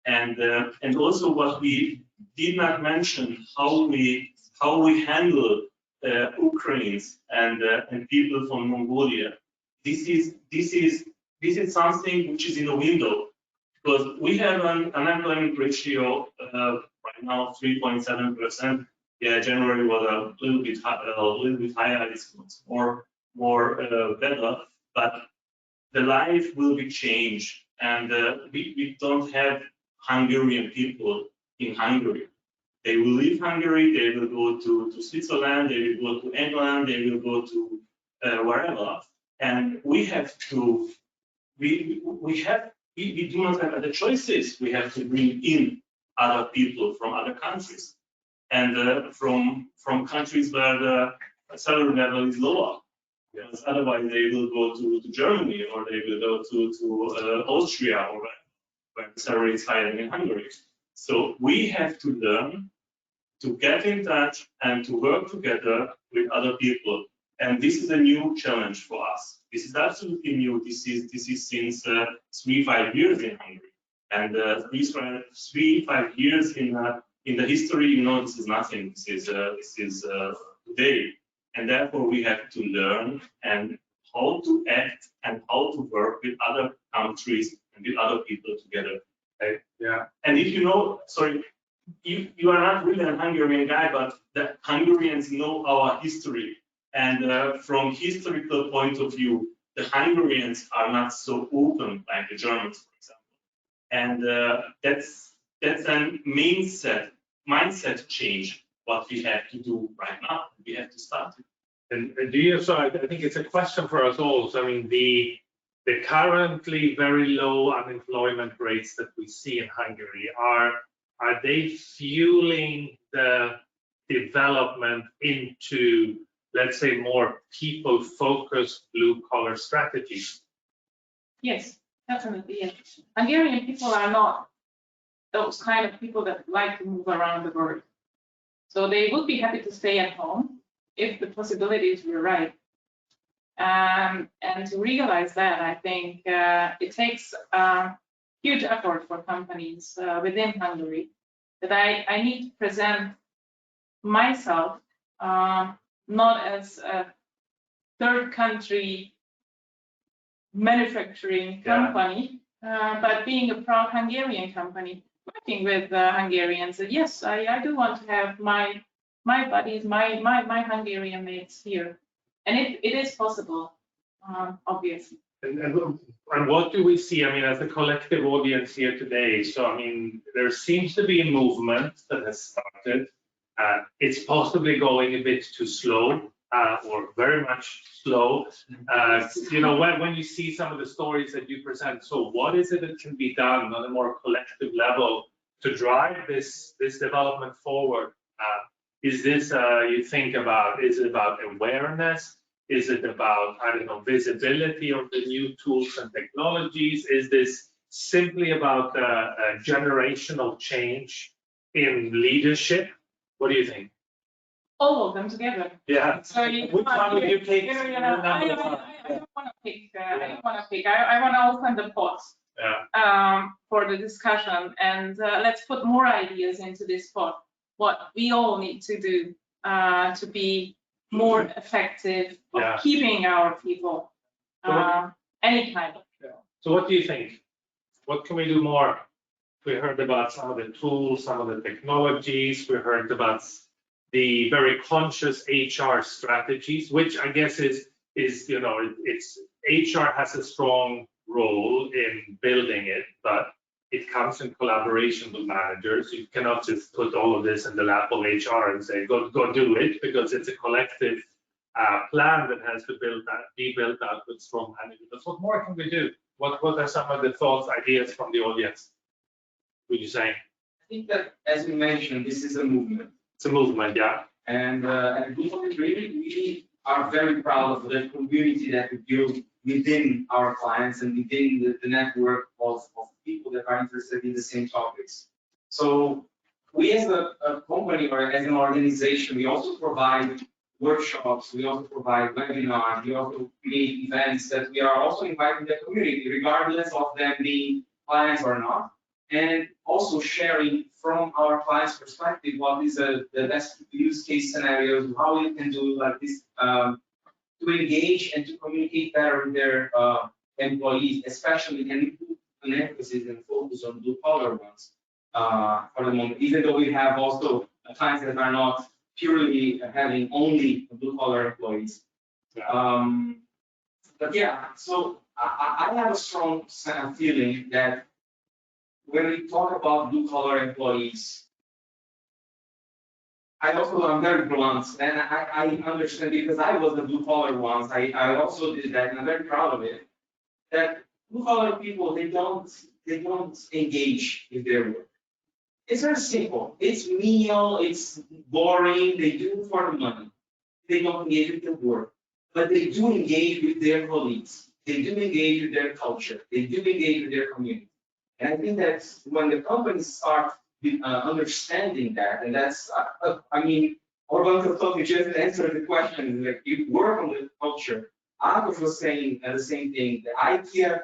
And also what we did not mention, how we handle Ukrainians and people from Mongolia. This is something which is in the window, because we have an unemployment ratio right now 3.7%. Yeah, January was a little bit higher. It's more better, but the life will be changed, and we don't have Hungarian people in Hungary. They will leave Hungary, they will go to Switzerland, they will go to England, they will go to wherever. And we have to, we do not have other choices. We have to bring in other people from other countries, and from countries where the salary level is lower. Because otherwise they will go to Germany, or they will go to Austria, or where the salary is higher than in Hungary. So we have to learn to get in touch and to work together with other people. And this is a new challenge for us. This is absolutely new. This is since 3-5 years in Hungary. And 3-5 years in the history, you know, this is nothing. This is today. And therefore we have to learn and how to act and how to work with other countries and with other people together. Yeah. And if you know, sorry, you are not really a Hungarian guy, but the Hungarians know our history. And from historical point of view, the Hungarians are not so open like the Germans, for example. And that's a mindset change, what we have to do right now. We have to start it. And do you, so I think it's a question for us all. So I mean, the currently very low unemployment rates that we see in Hungary, are they fueling the development into, let's say, more people-focused blue-collar strategies? Yes, definitely, yes. Hungarian people are not those kind of people that like to move around the world. So they would be happy to stay at home if the possibilities were right. And to realize that, I think it takes huge effort for companies within Hungary, that I need to present myself not as a third country manufacturing company, but being a proud Hungarian company, working with Hungarians. And yes, I do want to have my buddies, my Hungarian mates here. And it is possible, obviously. And what do we see, I mean, as a collective audience here today? So, I mean, there seems to be a movement that has started. It's possibly going a bit too slow, or very much slow. You know, when you see some of the stories that you present, so what is it that can be done on a more collective level to drive this development forward? Is this, you think about, is it about awareness? Is it about, I don't know, visibility of the new tools and technologies? Is this simply about a generational change in leadership? What do you think? All of them together. Yeah. So which one would you pick? I don't want to pick. I want to open the pot for the discussion, and let's put more ideas into this pot. What we all need to do to be more effective of keeping our people, any kind of. So what do you think? What can we do more? We heard about some of the tools, some of the technologies. We heard about the very conscious HR strategies, which I guess is you know, it's HR has a strong role in building it, but it comes in collaboration with managers. You cannot just put all of this in the lap of HR and say, go do it, because it's a collective plan that has to be built out with strong managers. What more can we do? What are some of the thoughts, ideas from the audience? Would you say? I think that, as we mentioned, this is a movement. It's a movement, yeah. And we really are very proud of the community that we build within our clients and within the network of people that are interested in the same topics. So we as a company or as an organization, we also provide workshops, we also provide webinars, we also create events that we are also inviting the community, regardless of them being clients or not, and also sharing from our clients' perspective what is the best use case scenarios, how we can do like this to engage and to communicate better with their employees, especially and put an emphasis and focus on blue collar ones for the moment, even though we have also clients that are not purely having only blue collar employees. But yeah, so I have a strong feeling that when we talk about blue collar employees, I'm very blunt, and I understand because I was the blue collar once. I also did that, and I'm very proud of it. That blue collar people, they don't engage with their work. It's very simple. It's menial. It's boring. They do it for the money. They don't engage with the work, but they do engage with their colleagues. They do engage with their culture. They do engage with their community. And I think that's when the companies start understanding that, and that's, I mean, Orban Kotofi just answered the question, like you work on the culture. Agus was saying the same thing, the IKEA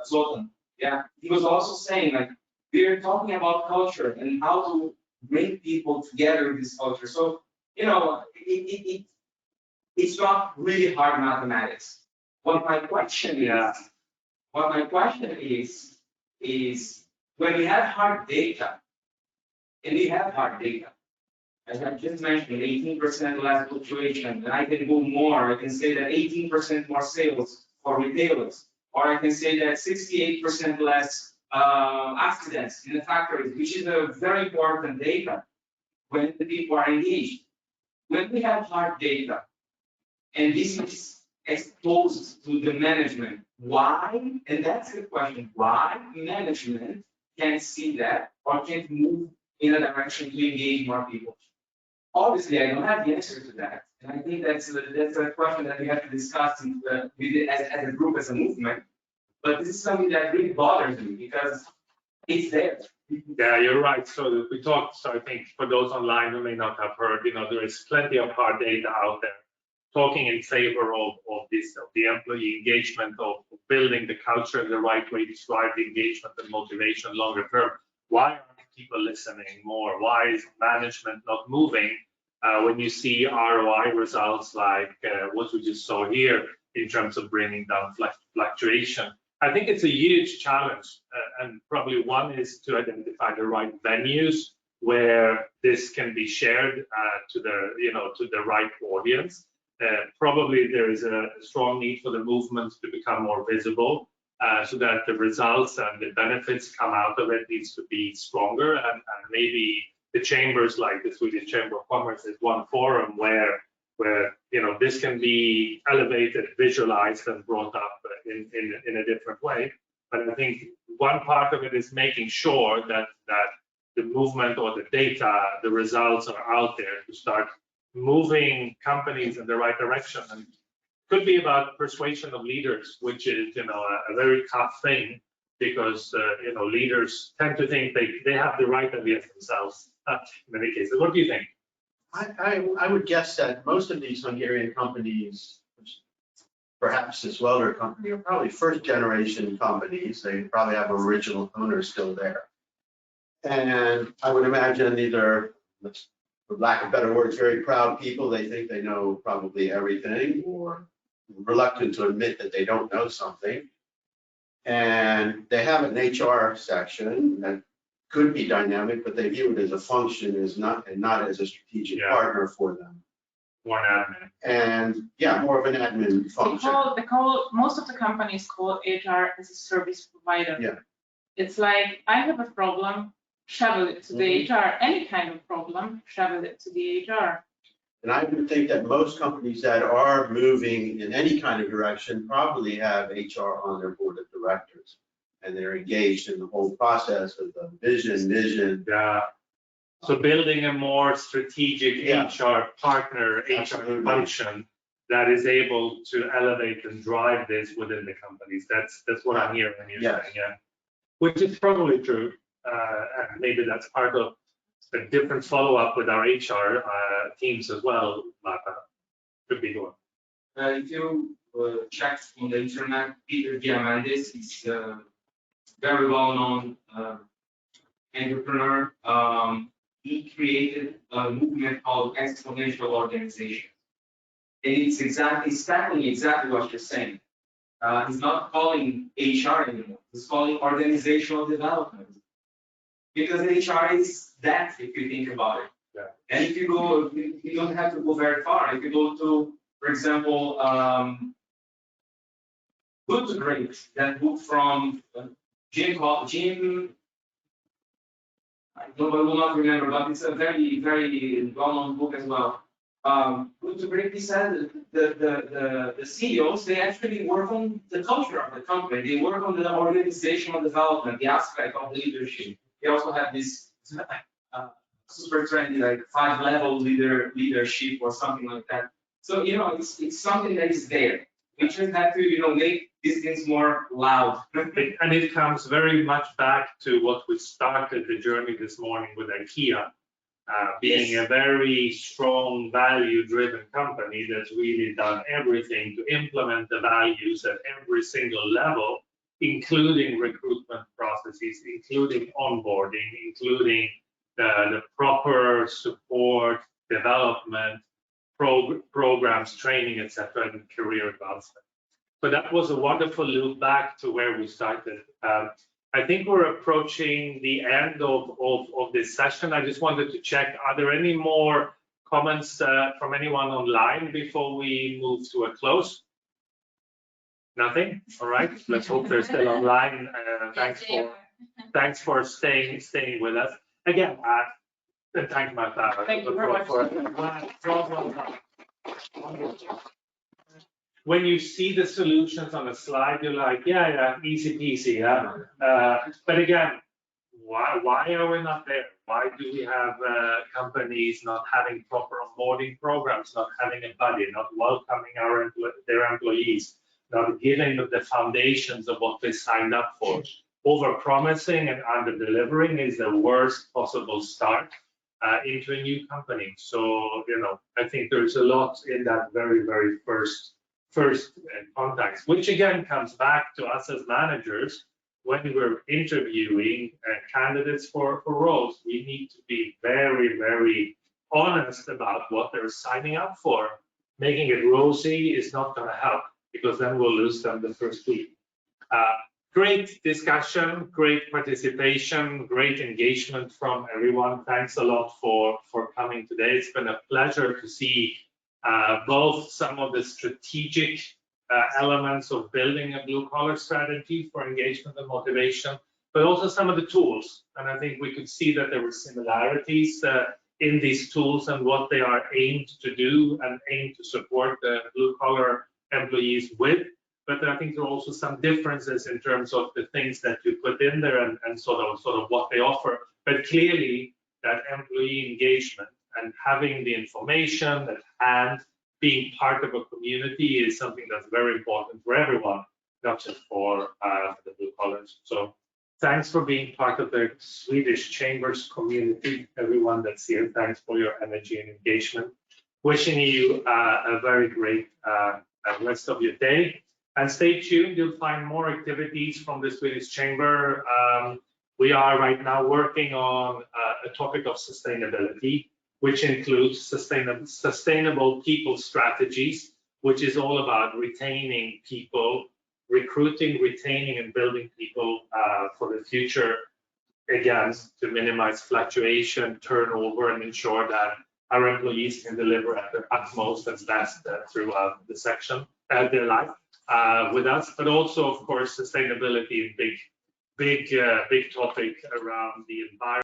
Zoltan, yeah, he was also saying like, we're talking about culture and how to bring people together in this culture. So, you know, it's not really hard mathematics. What my question is when we have hard data, and we have hard data, as I just mentioned, 18% less fluctuation, and I can go more. I can say that 18% more sales for retailers, or I can say that 68% less accidents in the factories, which is a very important data when the people are engaged. When we have hard data, and this is exposed to the management, why? And that's the question, why management can't see that or can't move in a direction to engage more people? Obviously, I don't have the answer to that. And I think that's a question that we have to discuss as a group, as a movement. But this is something that really bothers me because it's there. Yeah, you're right. So we talked, so I think for those online who may not have heard, you know, there is plenty of hard data out there talking in favor of the employee engagement, of building the culture in the right way to drive the engagement and motivation longer term. Why aren't people listening more? Why is management not moving when you see ROI results like what we just saw here in terms of bringing down fluctuation? I think it's a huge challenge, and probably one is to identify the right venues where this can be shared to the right audience. Probably there is a strong need for the movement to become more visible, so that the results and the benefits come out of it needs to be stronger, and maybe the chambers like the Swedish Chamber of Commerce is one forum where you know this can be elevated, visualized, and brought up in a different way. But I think one part of it is making sure that the movement or the data, the results are out there to start moving companies in the right direction. And could be about persuasion of leaders, which is, you know, a very tough thing because, you know, leaders tend to think they have the right ideas themselves in many cases. What do you think? I would guess that most of these Hungarian companies, perhaps this welder company, are probably first generation companies. They probably have original owners still there. And I would imagine these are, for lack of better words, very proud people. They think they know probably everything, or reluctant to admit that they don't know something. And they have an HR section that could be dynamic, but they view it as a function, and not as a strategic partner for them. More admin. And yeah, more of an admin function. Most of the companies call HR as a service provider. Yeah. It's like, I have a problem, shovel it to the HR. Any kind of problem, shovel it to the HR. And I would think that most companies that are moving in any kind of direction probably have HR on their board of directors, and they're engaged in the whole process of the vision. Yeah. So building a more strategic HR partner, HR function that is able to elevate and drive this within the companies. That's what I'm hearing you're saying, yeah. Which is probably true. And maybe that's part of a different follow-up with our HR teams as well, Marta. Could be good. If you check on the internet, Peter Diamandis is very well-known entrepreneur. He created a movement called exponential organization. And it's tackling exactly what you're saying. He's not calling HR anymore. He's calling organizational development. Because HR is that, if you think about it. Yeah. And if you go, you don't have to go very far. If you go to, for example, Good to Great, that book from Jim, I will not remember, but it's a very, very well-known book as well. Good to Great, he said the CEOs, they actually work on the culture of the company. They work on the organizational development, the aspect of leadership. They also have this super trendy, like 5-level leadership or something like that. So, it's something that is there. We just have to, make these things more loud. And it comes very much back to what we started the journey this morning with IKEA, being a very strong value-driven company that's really done everything to implement the values at every single level, including recruitment processes, including onboarding, including the proper support, development, programs, training, etc., and career advancement. But that was a wonderful loop back to where we started. I think we're approaching the end of this session. I just wanted to check, are there any more comments from anyone online before we move to a close? Nothing? All right, let's hope they're still online. Thanks for staying with us. Again, and thank Marta. Thank you very much. When you see the solutions on a slide, you're like, yeah, easy peasy, yeah. But again, why are we not there? Why do we have companies not having proper onboarding programs, not having a budget, not welcoming their employees, not giving them the foundations of what they signed up for? Over-promising and under-delivering is the worst possible start into a new company. So, I think there's a lot in that very, very first context, which again comes back to us as managers. When we're interviewing candidates for roles, we need to be very, very honest about what they're signing up for. Making it rosy is not going to help, because then we'll lose them the first week. Great discussion, great participation, great engagement from everyone. Thanks a lot for coming today. It's been a pleasure to see both some of the strategic elements of building a blue-collar strategy for engagement and motivation, but also some of the tools. And I think we could see that there were similarities in these tools and what they are aimed to do and aimed to support the blue-collar employees with. But I think there are also some differences in terms of the things that you put in there and sort of what they offer. But clearly, that employee engagement and having the information at hand, being part of a community, is something that's very important for everyone, not just for the blue collars. So thanks for being part of the Swedish Chambers community, everyone that's here. Thanks for your energy and engagement. Wishing you a very great rest of your day. And stay tuned, you'll find more activities from the Swedish Chamber. We are right now working on a topic of sustainability, which includes sustainable people strategies, which is all about retaining people, recruiting, retaining, and building people for the future, again, to minimize fluctuation, turnover, and ensure that our employees can deliver at their utmost and best throughout their life with us. But also, of course, sustainability, big topic around the environment.